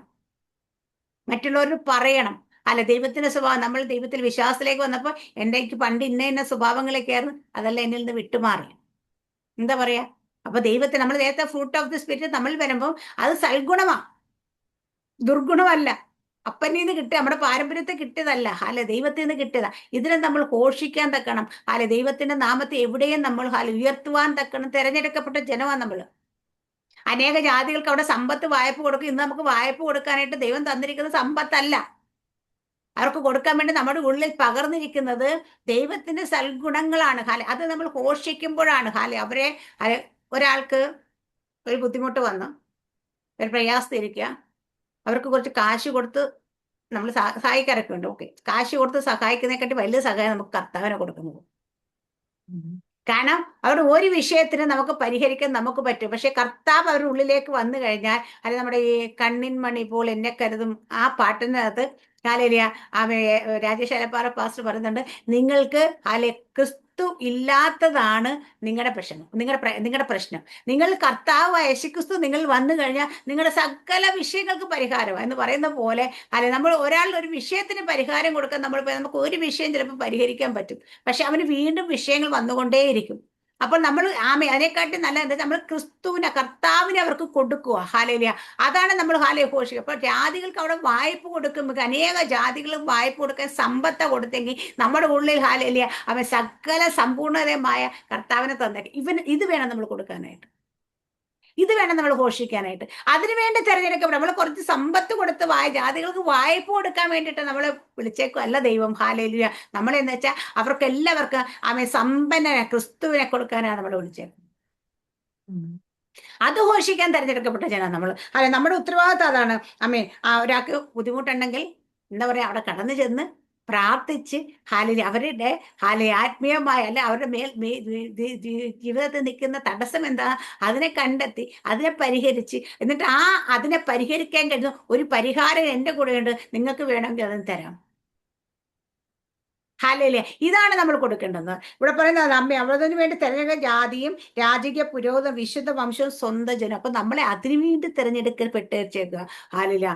മറ്റുള്ളവർ പറയണം. അല്ല ദൈവത്തിന്റെ സ്വഭാവം, നമ്മൾ ദൈവത്തിൽ വിശ്വാസത്തിലേക്ക് വന്നപ്പോൾ എനിക്ക് പണ്ട് ഇന്ന സ്വഭാവങ്ങളൊക്കെ ആയിരുന്നു, അതെല്ലാം എന്നിൽ നിന്ന് വിട്ടുമാറി. എന്താ പറയാ അപ്പൊ ദൈവത്തെ നമ്മൾ നേരത്തെ ഫ്രൂട്ട് ഓഫ് ദി സ്പിരിറ്റ് നമ്മൾ വരുമ്പോൾ അത് സൽഗുണമാ, ദുർഗുണമല്ല. അപ്പനിൽ നിന്ന് കിട്ടിയ നമ്മുടെ പാരമ്പര്യത്തെ കിട്ടിയതല്ല, അല്ലെ ദൈവത്തിൽ നിന്ന് കിട്ടിയതാ. ഇതിനെ നമ്മൾ ഘോഷിക്കാൻ തക്കണം. അല്ലെ ദൈവത്തിന്റെ നാമത്തെ എവിടെയും നമ്മൾ ഉയർത്തുവാൻ തക്കണം. തിരഞ്ഞെടുക്കപ്പെട്ട ജനമാണ് നമ്മൾ. അനേക ജാതികൾക്ക് അവിടെ സമ്പത്ത് വായ്പ കൊടുക്കും. ഇന്ന് നമുക്ക് വായ്പ കൊടുക്കാനായിട്ട് ദൈവം തന്നിരിക്കുന്ന സമ്പത്തല്ല, അവർക്ക് കൊടുക്കാൻ വേണ്ടി നമ്മുടെ ഉള്ളിൽ പകർന്നിരിക്കുന്നത് ദൈവത്തിന്റെ സൽഗുണങ്ങളാണ്. ഹാലെ അത് നമ്മൾ ഘോഷിക്കുമ്പോഴാണ്. ഹാലെ ഒരാൾക്ക് ഒരു ബുദ്ധിമുട്ട് വന്നു, ഒരു പ്രയാസത്തിരിക്കുക, അവർക്ക് കുറച്ച് കാശ് കൊടുത്ത് നമ്മൾ സഹായിക്കാറൊക്കെ ഉണ്ട്. ഓക്കെ, കാശ് കൊടുത്ത് സഹായിക്കുന്നതിനെക്കാട്ടി വലിയ സഹായം നമുക്ക് കർത്താവിനെ കൊടുക്കുന്നത്. കാരണം അവരുടെ ഒരു വിഷയത്തിന് നമുക്ക് പരിഹരിക്കാൻ നമുക്ക് പറ്റും. പക്ഷെ കർത്താവ് അവരുടെ ഉള്ളിലേക്ക് വന്നു കഴിഞ്ഞാൽ, അല്ലെ നമ്മുടെ ഈ കണ്ണിൻ മണി പോൽ എന്നെ കരുതും ആ പാട്ടിനകത്ത് ഹാലേലിയ രാജേഷ് അലപ്പാറ പാസ്റ്റർ പറയുന്നുണ്ട്, നിങ്ങൾക്ക് ക്രിസ്തു ഇല്ലാത്തതാണ് നിങ്ങളുടെ പ്രശ്നം. നിങ്ങളുടെ പ്രശ്നം നിങ്ങൾ കർത്താവ് യേശുക്രിസ്തു നിങ്ങൾ വന്നു കഴിഞ്ഞാൽ നിങ്ങളുടെ സകല വിഷയങ്ങൾക്ക് പരിഹാരം എന്ന് പറയുന്ന പോലെ നമ്മൾ ഒരാളുടെ ഒരു വിഷയത്തിന് പരിഹാരം കൊടുക്കാൻ നമുക്ക് ഒരു വിഷയം ചിലപ്പോൾ പരിഹരിക്കാൻ പറ്റും, പക്ഷെ അവന് വീണ്ടും വിഷയങ്ങൾ വന്നുകൊണ്ടേയിരിക്കും. അപ്പോൾ നമ്മൾ അതിനെക്കാട്ടി നല്ല എന്താ നമ്മൾ കർത്താവിനെ അവർക്ക് കൊടുക്കുക. ഹാലേലിയ അതാണ് നമ്മൾ ഹാലയെ ഘോഷിക്കുക. അപ്പോൾ ജാതികൾക്ക് അവിടെ വായ്പ കൊടുക്കുമ്പോൾ അനേക ജാതികളും വായ്പ കൊടുക്കാൻ സമ്പത്ത കൊടുത്തെങ്കിൽ നമ്മുടെ ഉള്ളിൽ ഹാലേലിയ അവൻ സകല സമ്പൂർണതമായ കർത്താവിനെ തന്നേക്കും. ഇത് വേണം നമ്മൾ കൊടുക്കാനായിട്ട്. ഇത് വേണം നമ്മൾ ഘോഷിക്കാനായിട്ട്. അതിനുവേണ്ടി തിരഞ്ഞെടുക്കപ്പെടും. നമ്മൾ കുറച്ച് സമ്പത്ത് കൊടുത്ത് ജാതികൾക്ക് വായ്പ കൊടുക്കാൻ വേണ്ടിയിട്ട് നമ്മൾ വിളിച്ചേക്കും അല്ല ദൈവം. ഹാലേലുയ. നമ്മളെന്ന് വെച്ചാൽ അവർക്ക് എല്ലാവർക്കും സമ്പന്നനെ ക്രിസ്തുവിനെ കൊടുക്കാനാണ് നമ്മൾ വിളിച്ചേക്കുന്നത്. അത് ഘോഷിക്കാൻ തിരഞ്ഞെടുക്കപ്പെട്ട ജനം നമ്മൾ. അല്ലെ, നമ്മുടെ ഉത്തരവാദിത്തം അതാണ്. ഒരാൾക്ക് ബുദ്ധിമുട്ടുണ്ടെങ്കിൽ എന്താ പറയാ, അവിടെ കടന്നു ചെന്ന് പ്രാർത്ഥിച്ച് അവരുടെ ആത്മീയമായ അല്ലെ അവരുടെ ജീവിതത്തിൽ നിൽക്കുന്ന തടസ്സം എന്താ അതിനെ കണ്ടെത്തി അതിനെ പരിഹരിച്ച്, എന്നിട്ട് അതിനെ പരിഹരിക്കാൻ കഴിയുന്ന ഒരു പരിഹാരം എൻ്റെ കൂടെയുണ്ട്, നിങ്ങൾക്ക് വേണമെങ്കിൽ അതിന് തരാം. ഹാലേലൂയ. ഇതാണ് നമ്മൾ കൊടുക്കേണ്ടത്. ഇവിടെ പറയുന്നത് അവരതിനു വേണ്ടി തിരഞ്ഞെടുക്കുന്ന ജാതിയും രാജകീയ പുരോഹിത വിശുദ്ധ വംശവും സ്വന്തം ജനം. അപ്പൊ നമ്മളെ അതിനു വേണ്ടി തിരഞ്ഞെടുക്കപ്പെട്ടേക്കുക. ഹാലേലൂയ.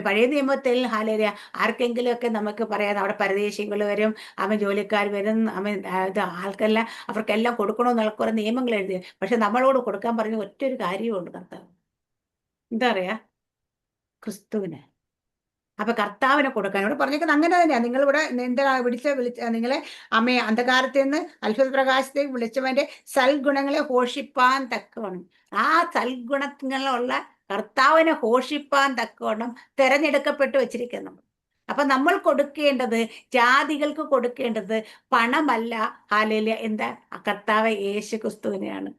പഴയ നിയമത്തിൽ ഹാലേലൂയ ആർക്കെങ്കിലും ഒക്കെ നമുക്ക് പറയാം അവിടെ പരദേശികൾ വരും, ജോലിക്കാർ വരും, ആൾക്കെല്ലാം അവർക്കെല്ലാം കൊടുക്കണമെന്നുള്ള കുറെ നിയമങ്ങൾ എഴുതി. പക്ഷെ നമ്മളോട് കൊടുക്കാൻ പറഞ്ഞ ഒറ്റൊരു കാര്യമുണ്ട് കർത്താവ്. എന്താ പറയാ, ക്രിസ്തുവിന്. അപ്പൊ കർത്താവിനെ കൊടുക്കാൻ ഇവിടെ പറഞ്ഞേക്കുന്നത് അങ്ങനെ തന്നെയാണ്. നിങ്ങൾ ഇവിടെ എന്താ നിങ്ങളെ അന്ധകാരത്തിൽ നിന്ന് അത്ഭുത പ്രകാശത്തേക്ക് വിളിച്ചവന്റെ സൽഗുണങ്ങളെ ഘോഷിപ്പാൻ തക്കവണ്ണം, ആ സൽഗുണങ്ങളുള്ള കർത്താവിനെ ഘോഷിപ്പാൻ തക്കവണ്ണം തെരഞ്ഞെടുക്കപ്പെട്ടു വെച്ചിരിക്കുന്നു. അപ്പൊ നമ്മൾ കൊടുക്കേണ്ടത്, ജാതികൾക്ക് കൊടുക്കേണ്ടത് പണമല്ല, ഹാലേലൂയ, എന്താ, കർത്താവ് യേശു ക്രിസ്തുവിനെയാണ്.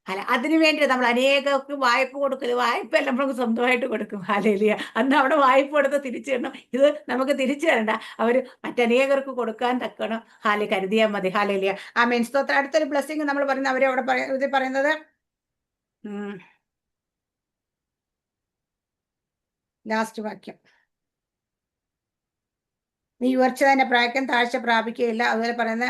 അല്ല, അതിനുവേണ്ടി നമ്മൾ അനേകർക്ക് വായ്പ കൊടുക്കല്, വായ്പ എല്ലാം നമുക്ക് സ്വന്തമായിട്ട് കൊടുക്കും. ഹാലേലൂയ. അന്ന് അവിടെ വായ്പ കൊടുത്ത് തിരിച്ചു തരണം. ഇത് നമുക്ക് തിരിച്ചു തരണ്ട, അവര് മറ്റനേകർക്ക് കൊടുക്കാൻ തക്കണം കരുതിയാൽ മതി. ഹാലേലൂയ. സ്തോത്രം. അടുത്തൊരു ബ്ലെസ്സിങ് നമ്മൾ പറയുന്നത് അവരെ അവിടെ ഇത് പറയുന്നത് ലാസ്റ്റ് വാക്യം, നീ ഉയർച്ച തന്നെ പ്രാപിക്കാൻ താഴ്ച പ്രാപിക്കുകയില്ല. അതുപോലെ പറയുന്ന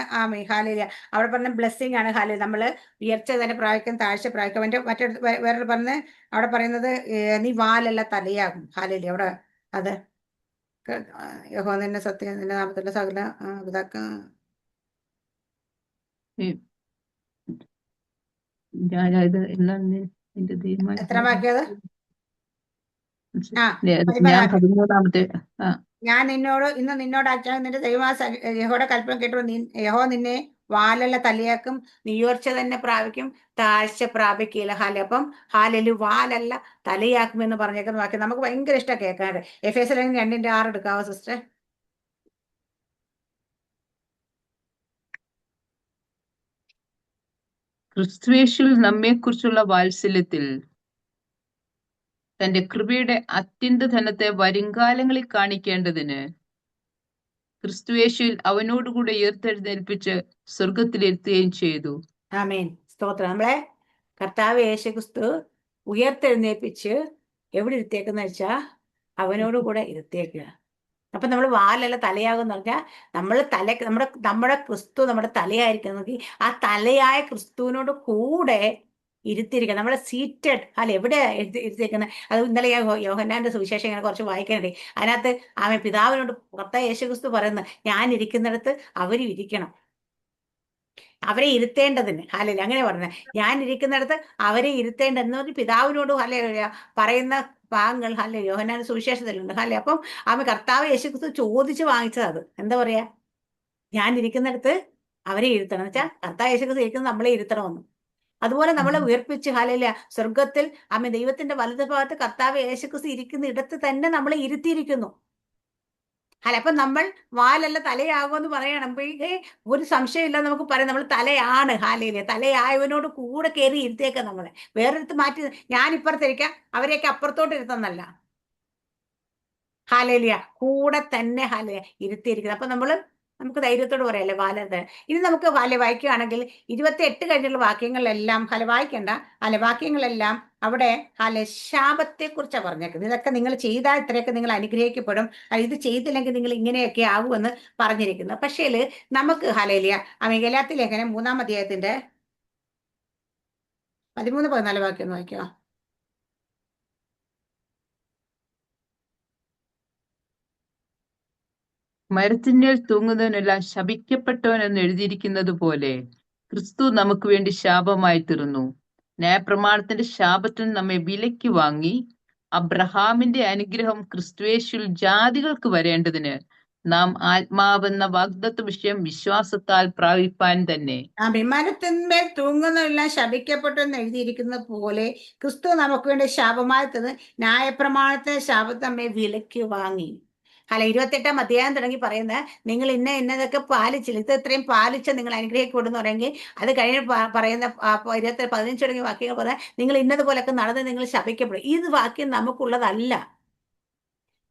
ഹാലേലൂയ. അവിടെ പറഞ്ഞ ബ്ലെസ്സിങ് ആണ് ഹാലേലൂയ. നമ്മള് ഉയർച്ച തന്നെ പ്രാപിക്കാൻ താഴ്ച പ്രാപിക്കും. മറ്റൊരു വേറൊരു പറഞ്ഞ അവിടെ പറയുന്നത് നീ വാലല്ല തലയാകും. ഹാലേലൂയ. അവിടെ അത് യഹോവ നിന്നെ സത്യം നിന്റെ നാമത്തിലുള്ള സകല എത്ര വാക്യത്? ഞാൻ ഇന്ന് നിന്നോട് ആജ്ഞാപിക്കുന്ന നിന്റെ ദൈവമായ യഹോവയുടെ കൽപ്പന കേട്ടു. യഹോവ നിന്നെ വാലല്ല തലയാക്കും, നീ ഉയർച്ച തന്നെ പ്രാപിക്കും, താഴ്ച പ്രാപിക്കില്ല. അപ്പം വാലല്ല തലയാക്കും എന്ന് പറഞ്ഞേക്കുന്ന വാക്യം നമുക്ക് ഭയങ്കര ഇഷ്ടമാണ് കേൾക്കാറ്. എഫേസ്യർ 2:6 എടുക്കാവോ സിസ്റ്റർ? ക്രിസ്തുയേശുവിൽ നമ്മെക്കുറിച്ചുള്ള വാത്സല്യത്തിൽ തന്റെ കൃപയുടെ അത്യന്ത ധനത്തെ വരുംകാലങ്ങളിൽ കാണിക്കേണ്ടതിന് ക്രിസ്തുയേശുവിൽ അവനോടുകൂടെ ഉയർത്തെഴുന്നേൽപ്പിച്ച് സ്വർഗത്തിലിരുത്തുകയും ചെയ്തു. ആമേൻ. സ്തോത്രം. നമ്മളെ കർത്താവ് യേശു ക്രിസ്തു ഉയർത്തെഴുന്നേൽപ്പിച്ച് എവിടെ ഇരുത്തിയേക്കുന്ന വെച്ചാ അവനോട് കൂടെ ഇരുത്തിയേക്കുക. അപ്പൊ നമ്മൾ വാലല്ല തലയാകുമെന്ന് പറഞ്ഞാൽ നമ്മൾ നമ്മുടെ ക്രിസ്തു നമ്മുടെ തലയായിരിക്കുന്നെങ്കിൽ ആ തലയായ ക്രിസ്തുവിനോട് കൂടെ ഇരുത്തിയിരിക്കുക. നമ്മളെ സീറ്റഡ് എവിടെ ഇരുത്തിയിരിക്കുന്നത്? അത് ഇന്നലെ യോഹന്നാന്റെ സുവിശേഷം ഇങ്ങനെ കുറച്ച് വായിക്കാനുണ്ട്. അതിനകത്ത് പിതാവിനോട് കർത്താവ് യേശു ക്രിസ്തു പറയുന്നത്, ഞാൻ ഇരിക്കുന്നിടത്ത് അവരും ഇരിക്കണം, അവരെ ഇരുത്തേണ്ടതിന്. അങ്ങനെ പറഞ്ഞത്, ഞാൻ ഇരിക്കുന്നിടത്ത് അവരെ ഇരുത്തേണ്ടെന്ന് പറഞ്ഞ് പിതാവിനോട് പറയുന്ന ഭാഗങ്ങൾ യോഹന്നാന്റെ സുവിശേഷത്തിലുണ്ട്. അപ്പം കർത്താവ് യേശു ക്രിസ്തു ചോദിച്ചു വാങ്ങിച്ചത് അത്. എന്താ പറയാ, ഞാൻ ഇരിക്കുന്നിടത്ത് അവരെ ഇരുത്തണം എന്ന് വെച്ചാൽ കർത്താവ് യേശു ക്രിസ്തു ഇരിക്കുന്നത് നമ്മളെ ഇരുത്തണമെന്ന്. അതുപോലെ നമ്മളെ ഉയർപ്പിച്ച് സ്വർഗത്തിൽ ദൈവത്തിന്റെ വലതുഭാഗത്ത് കർത്താവ് യേശു ക്രിസ്തു ഇരിക്കുന്ന ഇടത്ത് തന്നെ നമ്മളെ ഇരുത്തിയിരിക്കുന്നു. അപ്പൊ നമ്മൾ വാലല്ല തലയാകുമെന്ന് പറയണമെങ്കിൽ ഒരു സംശയമില്ല, നമുക്ക് പറയാം നമ്മൾ തലയാണ്. തലയായവനോട് കൂടെ കയറി ഇരുത്തേക്കാം. നമ്മളെ വേറൊരിടത്ത് മാറ്റി ഞാൻ ഇപ്പുറത്തിരിക്കാം, അവരെയൊക്കെ അപ്പുറത്തോട്ട് ഇരുത്തുന്നല്ല. കൂടെ തന്നെ ഇരുത്തിയിരിക്കുന്നത്. അപ്പൊ നമുക്ക് ധൈര്യത്തോട് പറയാല്ലേ വാലത്. ഇനി നമുക്ക് വായിക്കുകയാണെങ്കിൽ 28 കഴിഞ്ഞുള്ള വാക്യങ്ങളിലെല്ലാം വായിക്കണ്ട വാക്യങ്ങളെല്ലാം അവിടെ ശാപത്തെ കുറിച്ചാണ് പറഞ്ഞേക്കുന്നത്. ഇതൊക്കെ നിങ്ങൾ ചെയ്താൽ ഇത്രയൊക്കെ നിങ്ങൾ അനുഗ്രഹിക്കപ്പെടും, ഇത് ചെയ്തില്ലെങ്കിൽ നിങ്ങൾ ഇങ്ങനെയൊക്കെ ആകുമെന്ന് പറഞ്ഞിരിക്കുന്നു. പക്ഷേ നമുക്ക് ഗലാത്യ ലേഖനം 3-ാം അധ്യായത്തിന്റെ 13-14 വാക്യം വായിക്കുക. മരത്തിന്മേൽ തൂങ്ങുന്നവനെല്ലാം ശപിക്കപ്പെട്ടവൻ എന്ന് എഴുതിയിരിക്കുന്നത് പോലെ ക്രിസ്തു നമുക്ക് വേണ്ടി ശാപമായി തീർന്നു. ന്യായപ്രമാണത്തിന്റെ ശാപത്തിൽ നമ്മെ വിലയ്ക്ക് വാങ്ങി അബ്രഹാമിന്റെ അനുഗ്രഹം ക്രിസ്തുയേശുവിൽ ജാതികൾക്ക് വരേണ്ടതിന് നാം ആത്മാവെന്ന വാഗ്ദത്ത വിഷയം വിശ്വാസത്താൽ പ്രാപിപ്പാൻ തന്നെ. ആ വിമാനത്തിന്മേൽ തൂങ്ങുന്നതെല്ലാം ശപിക്കപ്പെട്ടെന്ന് എഴുതിയിരിക്കുന്ന പോലെ ക്രിസ്തു നമുക്ക് വേണ്ടി ശാപമായി തന്ന് ന്യായപ്രമാണത്തെ ശാപത്തെ നമ്മെ വിലയ്ക്ക് വാങ്ങി. അല്ല, 28-ാം അധ്യായം തുടങ്ങി പറയുന്നത്, നിങ്ങൾ ഇന്നതൊക്കെ പാലിച്ചില്ല, ഇത് ഇത്രയും പാലിച്ച നിങ്ങൾ അനുഗ്രഹിക്കപ്പെടുന്നു പറയുമെങ്കിൽ അത് കഴിഞ്ഞ് പറയുന്ന 15 തുടങ്ങിയ വാക്യങ്ങൾ പറഞ്ഞാൽ നിങ്ങൾ ഇന്നതുപോലൊക്കെ നടന്ന് നിങ്ങൾ ശപിക്കപ്പെടും. ഇത് വാക്യം നമുക്കുള്ളതല്ല.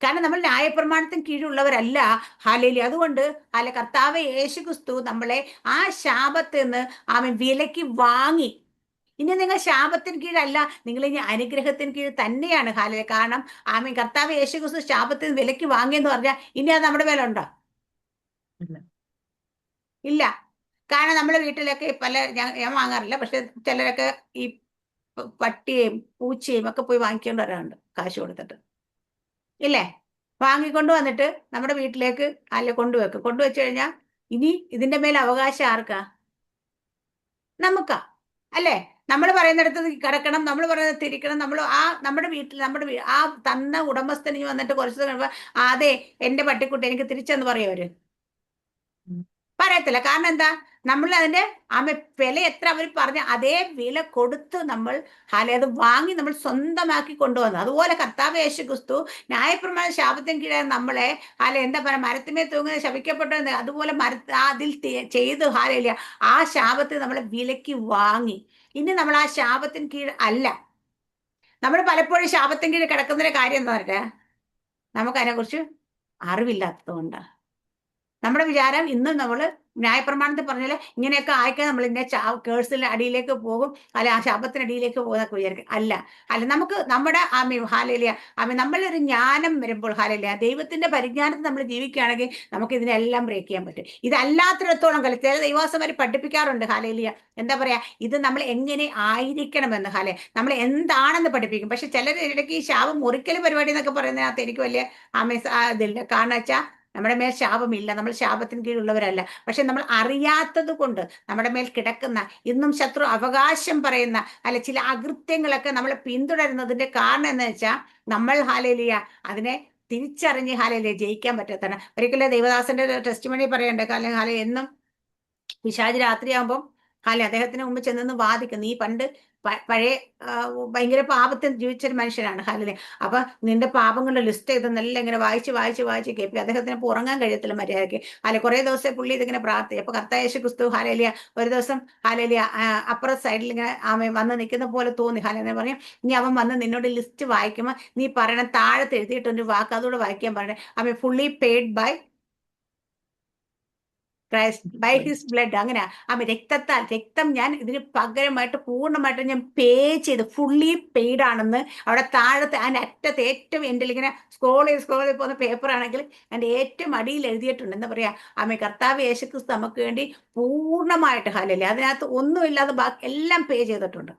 കാരണം നമ്മൾ ന്യായപ്രമാണത്തിന് കീഴിലുള്ളവരല്ല. ഹാലേലി. അതുകൊണ്ട് കർത്താവ് യേശു ക്രിസ്തു നമ്മളെ ആ ശാപത്തിൽ നിന്ന് അവൻ വിലയ്ക്ക് വാങ്ങി. ഇനി നിങ്ങൾ ശാപത്തിന് കീഴല്ല, നിങ്ങൾ ഇനി അനുഗ്രഹത്തിന് കീഴിൽ തന്നെയാണ്. ഹാലേലി. കാരണം കർത്താവ് യേശു ക്രിസ്തു ശാപത്തിന് വിലയ്ക്ക് വാങ്ങിയെന്ന് പറഞ്ഞാൽ ഇനി അത് നമ്മുടെ മേലുണ്ടോ? ഇല്ല. കാരണം നമ്മുടെ വീട്ടിലൊക്കെ ഞാൻ വാങ്ങാറില്ല, പക്ഷെ ചിലരൊക്കെ ഈ പട്ടിയെയും പൂച്ചയും ഒക്കെ പോയി വാങ്ങിക്കൊണ്ട് വരാറുണ്ട് കാശ് കൊടുത്തിട്ട്, ഇല്ലേ? വാങ്ങിക്കൊണ്ട് വന്നിട്ട് നമ്മുടെ വീട്ടിലേക്ക് കൊണ്ടുവച്ചു കഴിഞ്ഞാൽ ഇനി ഇതിന്റെ മേൽ അവകാശം ആർക്കാ? നമുക്കാ, അല്ലേ? നമ്മൾ പറയുന്നിടത്ത് കിടക്കണം, നമ്മൾ പറയുന്നത് തിരിക്കണം. നമ്മൾ നമ്മുടെ വീട്ടിൽ ആ തന്ന ഉടമസ്ഥന് വന്നിട്ട് കുറച്ച് കഴിയുമ്പോ അതെ എന്റെ പട്ടിക്കുട്ടി എനിക്ക് തിരിച്ചെന്ന് പറയും അവര്? പറയത്തില്ല. കാരണം എന്താ? നമ്മൾ അതിന്റെ വില എത്ര അവർ പറഞ്ഞ അതേ വില കൊടുത്ത് നമ്മൾ അത് വാങ്ങി നമ്മൾ സ്വന്തമാക്കി കൊണ്ടുവന്നു. അതുപോലെ കർത്താവ് യേശു ക്രിസ്തു ന്യായപ്രമാണ ശാപത്തിന് കീഴെ നമ്മളെ എന്താ പറയാ, മരത്തിമേ തൂങ്ങുന്ന ശപിക്കപ്പെട്ടത് അതുപോലെ അതിൽ ചെയ്തു ആ ശാപത്തെ നമ്മളെ വിലയ്ക്ക് വാങ്ങി. ഇനി നമ്മൾ ആ ശാപത്തിന് കീഴ് അല്ല. നമ്മൾ പലപ്പോഴും ശാപത്തിന് കീഴ് കിടക്കുന്നതിന്റെ കാര്യം എന്താ പറഞ്ഞാൽ നമുക്ക് അതിനെക്കുറിച്ച് അറിവില്ലാത്തത് കൊണ്ടാണ്. നമ്മുടെ വിചാരം ഇന്നും നമ്മൾ ന്യായപ്രമാണത്തിൽ പറഞ്ഞാല് ഇങ്ങനെയൊക്കെ ആയിക്കാൻ നമ്മൾ ഇന്നെ കേഴ്സിന്റെ അടിയിലേക്ക് പോകും, അല്ലെ ആ ശാപത്തിനടിയിലേക്ക് പോകുന്നൊക്കെ വിചാരിക്കും. അല്ല നമുക്ക് നമ്മുടെ ഹാലേലിയ നമ്മളൊരു ജ്ഞാനം വരുമ്പോൾ ഹാലേലിയ ദൈവത്തിന്റെ പരിജ്ഞാനത്തിൽ നമ്മൾ ജീവിക്കുകയാണെങ്കിൽ നമുക്ക് ഇതിനെല്ലാം ബ്രേക്ക് ചെയ്യാൻ പറ്റും. ഇതല്ലാത്തിടത്തോളം കാലം ചില ദൈവാസന്മാർ പഠിപ്പിക്കാറുണ്ട് ഹാലേലിയ, എന്താ പറയാ, ഇത് നമ്മൾ എങ്ങനെ ആയിരിക്കണമെന്ന് നമ്മൾ എന്താണെന്ന് പഠിപ്പിക്കും. പക്ഷെ ചിലർ ഇടയ്ക്ക് ഈ ശാപം മുറിക്കൽ പരിപാടി എന്നൊക്കെ പറയുന്നതിനകത്ത് എനിക്ക് വലിയ ഇതില്ല. കാരണം വെച്ചാൽ നമ്മുടെ മേൽ ശാപമില്ല, നമ്മൾ ശാപത്തിന് കീഴുള്ളവരല്ല. പക്ഷെ നമ്മൾ അറിയാത്തത് കൊണ്ട് നമ്മുടെ മേൽ കിടക്കുന്ന ഇന്നും ശത്രു അവകാശം പറയുന്ന ചില അകൃത്യങ്ങളൊക്കെ നമ്മൾ പിന്തുടരുന്നതിന്റെ കാരണം എന്ന് വെച്ചാൽ നമ്മൾ ഹാലേലിയ അതിനെ തിരിച്ചറിഞ്ഞ് ഹാലേലിയ ജയിക്കാൻ പറ്റാത്തതാണ്. ഒരിക്കലും ദേവദാസന്റെ ടെസ്റ്റിമണി പറയണ്ടേ, കാരണം എന്നും പിശാച് രാത്രിയാകുമ്പോൾ അദ്ദേഹത്തിന് മുമ്പ് ചെന്നെന്ന് വാദിക്കും, നീ പണ്ട് പഴയ ഭയങ്കര പാപത്തിൽ ജീവിച്ചൊരു മനുഷ്യനാണ് അപ്പൊ നിന്റെ പാപങ്ങളുടെ ലിസ്റ്റ് ഇതെന്നെല്ലാം ഇങ്ങനെ വായിച്ച് കേൾപ്പി അദ്ദേഹത്തിന് ഉറങ്ങാൻ കഴിയത്തില്ല മര്യാദയ്ക്ക്. കുറെ ദിവസം പുള്ളി ഇതിങ്ങനെ പ്രാർത്ഥിക്കും. അപ്പൊ കർത്താവ് യേശു ക്രിസ്തു ഒരു ദിവസം അപ്പുറ സൈഡിൽ ഇങ്ങനെ വന്ന് നിൽക്കുന്ന പോലെ തോന്നി. പറയും, ഇനി അവൻ വന്ന് നിന്നോട് ലിസ്റ്റ് വായിക്കുമ്പോൾ നീ പറയണം, താഴത്ത് എഴുതിയിട്ടൊരു വാക്ക് അതോടെ വായിക്കാൻ പറയണേ, fully paid by Christ by his blood. അങ്ങനെ രക്തം ഞാൻ ഇതിന് പകരമായിട്ട് പൂർണ്ണമായിട്ട് ഞാൻ പേ ചെയ്ത് ഫുള്ളി പെയ്ഡ് ആണെന്ന് അവിടെ താഴത്തെ അതിന്റെ അറ്റത്ത് ഏറ്റവും എൻ്റെ ഇങ്ങനെ സ്ക്രോൾ ചെയ്ത് പോകുന്ന പേപ്പർ ആണെങ്കിൽ അതിന്റെ ഏറ്റവും അടിയിൽ എഴുതിയിട്ടുണ്ട്. എന്താ പറയാ, കർത്താവ് യേശുക്രിസ്തു നമുക്ക് വേണ്ടി പൂർണ്ണമായിട്ട് അതിനകത്ത് ഒന്നുമില്ലാതെ ബാക്കി എല്ലാം പേ ചെയ്തിട്ടുണ്ട്.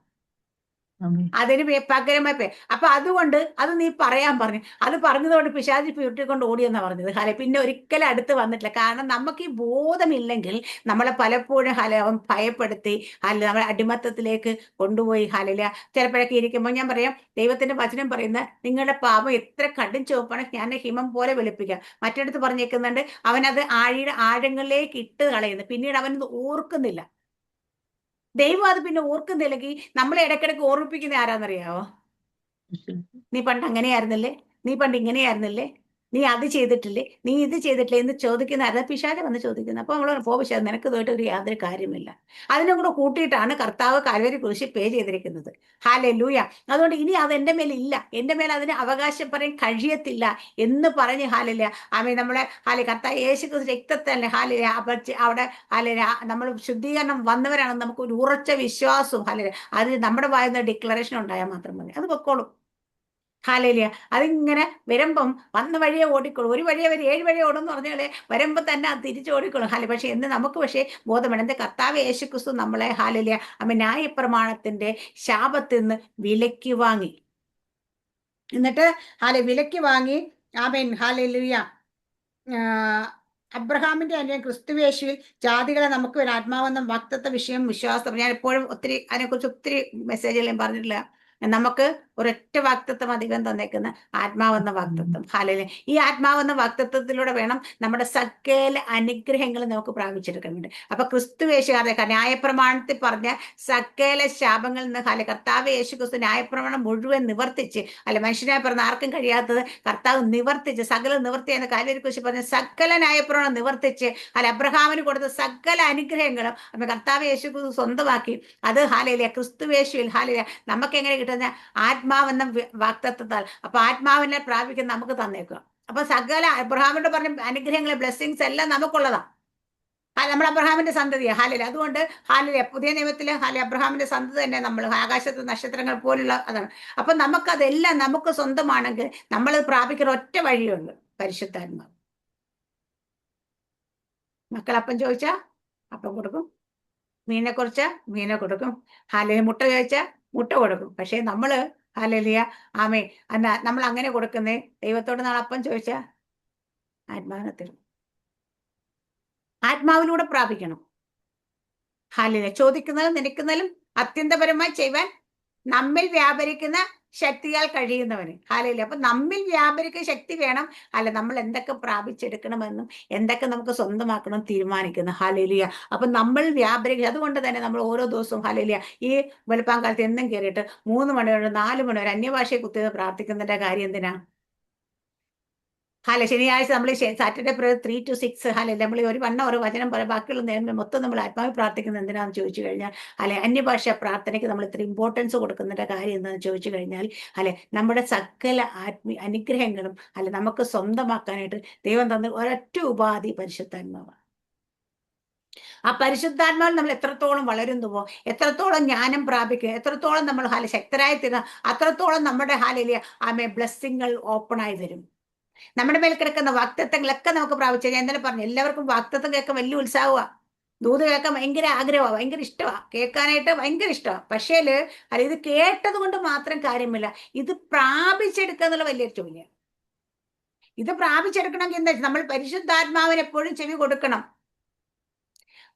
അതിന് പകരമായി അപ്പൊ അതുകൊണ്ട് അത് നീ പറയാൻ പറഞ്ഞു. അത് പറഞ്ഞതുകൊണ്ട് പിശാചി ഉരുട്ടിക്കൊണ്ട് ഓടിയെന്നാ പറഞ്ഞത്. പിന്നെ ഒരിക്കലും അടുത്ത് വന്നിട്ടില്ല. കാരണം നമുക്ക് ഈ ബോധമില്ലെങ്കിൽ നമ്മളെ പലപ്പോഴും അവൻ ഭയപ്പെടുത്തി നമ്മളെ അടിമത്തത്തിലേക്ക് കൊണ്ടുപോയി ചിലപ്പോഴൊക്കെ ഇരിക്കുമ്പോൾ ഞാൻ പറയാം, ദൈവത്തിന്റെ വചനം പറയുന്ന നിങ്ങളുടെ പാപം എത്ര കടും ചുവപ്പാണ് ഞാൻ ഹിമം പോലെ വെളുപ്പിക്കാം. മറ്റിടത്ത് പറഞ്ഞേക്കുന്നുണ്ട് അവനത് ആഴങ്ങളിലേക്ക് ഇട്ട് കളയുന്നു, പിന്നീട് അവനത് ഓർക്കുന്നില്ല. ദൈവം അത് പിന്നെ ഓർക്കുന്നില്ലെങ്കിൽ നമ്മളെ ഇടയ്ക്കിടയ്ക്ക് ഓർമ്മിപ്പിക്കുന്ന ആരാന്നറിയാവോ? നീ പണ്ട് അങ്ങനെയായിരുന്നില്ലേ, നീ പണ്ട് ഇങ്ങനെയായിരുന്നില്ലേ, നീ അത് ചെയ്തിട്ടില്ലേ, നീ ഇത് ചെയ്തിട്ടില്ലേ എന്ന് ചോദിക്കുന്ന പിശാച് വന്ന് ചോദിക്കുന്നത്. അപ്പൊ നമ്മൾ പിശാച് നിനക്ക് ഇതുമായിട്ട് ഒരു യാതൊരു കാര്യമില്ല. അതിനും കൂടെ കൂട്ടിയിട്ടാണ് കർത്താവ് കാൽവരി ക്രൂശിൽ പേ ചെയ്തിരിക്കുന്നത്. ഹല്ലേലൂയ. അതുകൊണ്ട് ഇനി അത് എൻ്റെ മേലില്ല, എൻ്റെ മേൽ അതിന് അവകാശം പറയാൻ കഴിയത്തില്ല എന്ന് പറഞ്ഞ് നമ്മളെ കർത്താവ് യേശു ക്രിസ്തു രക്തത്തല്ലേ അവിടെ നമ്മൾ ശുദ്ധീകരണം വന്നവരാണെന്ന് നമുക്ക് ഒരു ഉറച്ച വിശ്വാസവും അതിന് നമ്മുടെ വായുന്ന ഡിക്ലറേഷൻ ഉണ്ടായാൽ മാത്രം മതി, അത് പൊക്കോളും. അതിങ്ങനെ വരുമ്പം വന്ന വഴിയെ ഓടിക്കോളും. ഒരു വഴിയെ 7 വഴി ഓടുമെന്ന് പറഞ്ഞാല് വരുമ്പോ തന്നെ അത് തിരിച്ചു ഓടിക്കോളും. പക്ഷെ എന്ന് നമുക്ക് ബോധം വേണം, എന്റെ കർത്താവ് യേശു ക്രിസ്തു നമ്മളെ ന്യായപ്രമാണത്തിന്റെ ശാപത്തിൽ നിന്ന് വിലയ്ക്ക് വാങ്ങി. എന്നിട്ട് വിലയ്ക്ക് വാങ്ങി ഹാലേലൂയ അബ്രഹാമിന്റെ അനുഭവം ക്രിസ്തുവേശുവിൽ ജാതികളെ നമുക്ക് ഒരു ആത്മാവെന്ന ഭക്തത്വ വിഷയം വിശ്വാസം. ഞാൻ എപ്പോഴും അതിനെക്കുറിച്ച് ഒത്തിരി മെസ്സേജുകൾ ഞാൻ പറഞ്ഞിട്ടില്ല. നമുക്ക് ഒരൊറ്റ വാക്തത്വം അധികം തന്നേക്കുന്ന ആത്മാവെന്ന വാക്തത്വം. ഹാലയിലൂയ. ഈ ആത്മാവെന്ന വാക്തത്വത്തിലൂടെ വേണം നമ്മുടെ സകല അനുഗ്രഹങ്ങൾ നമുക്ക് പ്രാപിച്ചെടുക്കാൻ വേണ്ടി. അപ്പൊ ക്രിസ്തുവേശു ന്യായപ്രമാണത്തിൽ പറഞ്ഞ സകല ശാപങ്ങളിൽ നിന്ന് കർത്താവ് യേശു ക്രിസ്തു ന്യായപ്രമാണം മുഴുവൻ നിവർത്തിച്ച്, മനുഷ്യനായി പറഞ്ഞ ആർക്കും കഴിയാത്തത് കർത്താവ് നിവർത്തിച്ച്, സകല നിവർത്തിയെന്ന കാര്യം കുറിച്ച് പറഞ്ഞ സകല ന്യായപ്രമാണം നിവർത്തിച്ച് അബ്രഹാമിന് കൊടുത്ത സകല അനുഗ്രഹങ്ങളും കർത്താവ് യേശു ക്രിസ്തു സ്വന്തമാക്കി. അത് ക്രിസ്തുവേശുവിൽ നമുക്ക് എങ്ങനെ കിട്ടുന്ന ആത്മാവെന്ന വാക്തത്വത്താൽ. അപ്പൊ ആത്മാവിനെ പ്രാപിക്കാൻ നമുക്ക് തന്നേക്കുക. അപ്പൊ സകല അബ്രഹാമിനോട് പറഞ്ഞ അനുഗ്രഹങ്ങളെ, ബ്ലെസ്സിങ്സ് എല്ലാം നമുക്കുള്ളതാണ്. നമ്മൾ അബ്രഹാമിന്റെ സന്തതിയാ. അതുകൊണ്ട് പുതിയ നിയമത്തില് അബ്രഹാമിന്റെ സന്തതി തന്നെ നമ്മൾ. ആകാശത്തെ നക്ഷത്രങ്ങൾ പോലുള്ള അതാണ്. അപ്പൊ നമുക്കതെല്ലാം നമുക്ക് സ്വന്തമാണെങ്കിൽ നമ്മൾ പ്രാപിക്കുന്ന ഒറ്റ വഴിയുണ്ട്, പരിശുദ്ധാത്മാവ്. മക്കളപ്പം ചോദിച്ചാ അപ്പം കൊടുക്കും, മീനെ കുറിച്ചാ മീനെ കൊടുക്കും, മുട്ട ചോദിച്ചാ മുട്ട കൊടുക്കും. പക്ഷെ നമ്മള് ആമേ നമ്മൾ അങ്ങനെ കൊടുക്കുന്നേ. ദൈവത്തോട് നാളെ അപ്പം ചോദിച്ചാ ആത്മാവിനെ തരും. ആത്മാവിലൂടെ പ്രാപിക്കണം. ചോദിക്കുന്നതിലും നിനക്കുന്നതിലും അത്യന്തപരമായി ചെയ്യുവാൻ നമ്മിൽ വ്യാപരിക്കുന്ന ശക്തിയാൽ കഴിയുന്നവന്. അപ്പൊ നമ്മിൽ വ്യാപരിക്കുന്ന ശക്തി വേണം. നമ്മൾ എന്തൊക്കെ പ്രാപിച്ചെടുക്കണമെന്നും എന്തൊക്കെ നമുക്ക് സ്വന്തമാക്കണം തീരുമാനിക്കുന്നു. അപ്പൊ നമ്മൾ വ്യാപരിക്കുക. അതുകൊണ്ട് തന്നെ നമ്മൾ ഓരോ ദിവസവും ഈ വെളുപ്പാങ്കാലത്ത് എന്നും കയറിയിട്ട് 3 മണി വരെ 4 മണി വരെ അന്യഭാഷയെ കുത്തി പ്രാർത്ഥിക്കുന്നതിന്റെ കാര്യം എന്തിനാ? ശനിയാഴ്ച നമ്മൾ സാറ്റർഡേ പ്രയർ 3 to 6 നമ്മൾ ഒരു 1 hour വചനം പറയാം. ബാക്കിയുള്ള നേരം മൊത്തം നമ്മൾ ആത്മാവിൽ പ്രാർത്ഥിക്കുന്നത് എന്തിനാന്ന് ചോദിച്ചു കഴിഞ്ഞാൽ, അന്യഭാഷ പ്രാർത്ഥനയ്ക്ക് നമ്മൾ ഇത്ര ഇമ്പോർട്ടൻസ് കൊടുക്കുന്നതിന്റെ കാര്യം എന്താണെന്ന് ചോദിച്ചു കഴിഞ്ഞാൽ, നമ്മുടെ സകല അനുഗ്രഹങ്ങളും നമുക്ക് സ്വന്തമാക്കാനായിട്ട് ദൈവം തന്ന ഒരൊറ്റ ഉപാധി പരിശുദ്ധാത്മാവാണ്. ആ പരിശുദ്ധാത്മാവിൽ നമ്മൾ എത്രത്തോളം വളരുന്നുവോ, എത്രത്തോളം ജ്ഞാനം പ്രാപിക്കുക, എത്രത്തോളം നമ്മൾ ശക്തരായി തീരുക, അത്രത്തോളം നമ്മുടെ ബ്ലെസ്സിങ്ങൾ ഓപ്പൺ ആയി തരും. നമ്മുടെ മേൽ കിടക്കുന്ന വാക്തത്വങ്ങളൊക്കെ നമുക്ക് പ്രാപിച്ചു. ഞാൻ ഇന്നലെ പറഞ്ഞു, എല്ലാവർക്കും വാക്തത്വം കേൾക്കാൻ വലിയ ഉത്സാഹമാണ്. ദൂത് കേൾക്കാൻ ഭയങ്കര ആഗ്രഹമാണ്, ഭയങ്കര ഇഷ്ടമാണ്, കേൾക്കാനായിട്ട് ഭയങ്കര ഇഷ്ടമാണ്. പക്ഷേ ഇത് കേട്ടത് കൊണ്ട് മാത്രം കാര്യമില്ല, ഇത് പ്രാപിച്ചെടുക്കുക എന്നുള്ള വലിയൊരു ചോദ്യം. ഇത് പ്രാപിച്ചെടുക്കണമെങ്കിൽ എന്താ? നമ്മൾ പരിശുദ്ധാത്മാവിന് എപ്പോഴും ചെവി കൊടുക്കണം.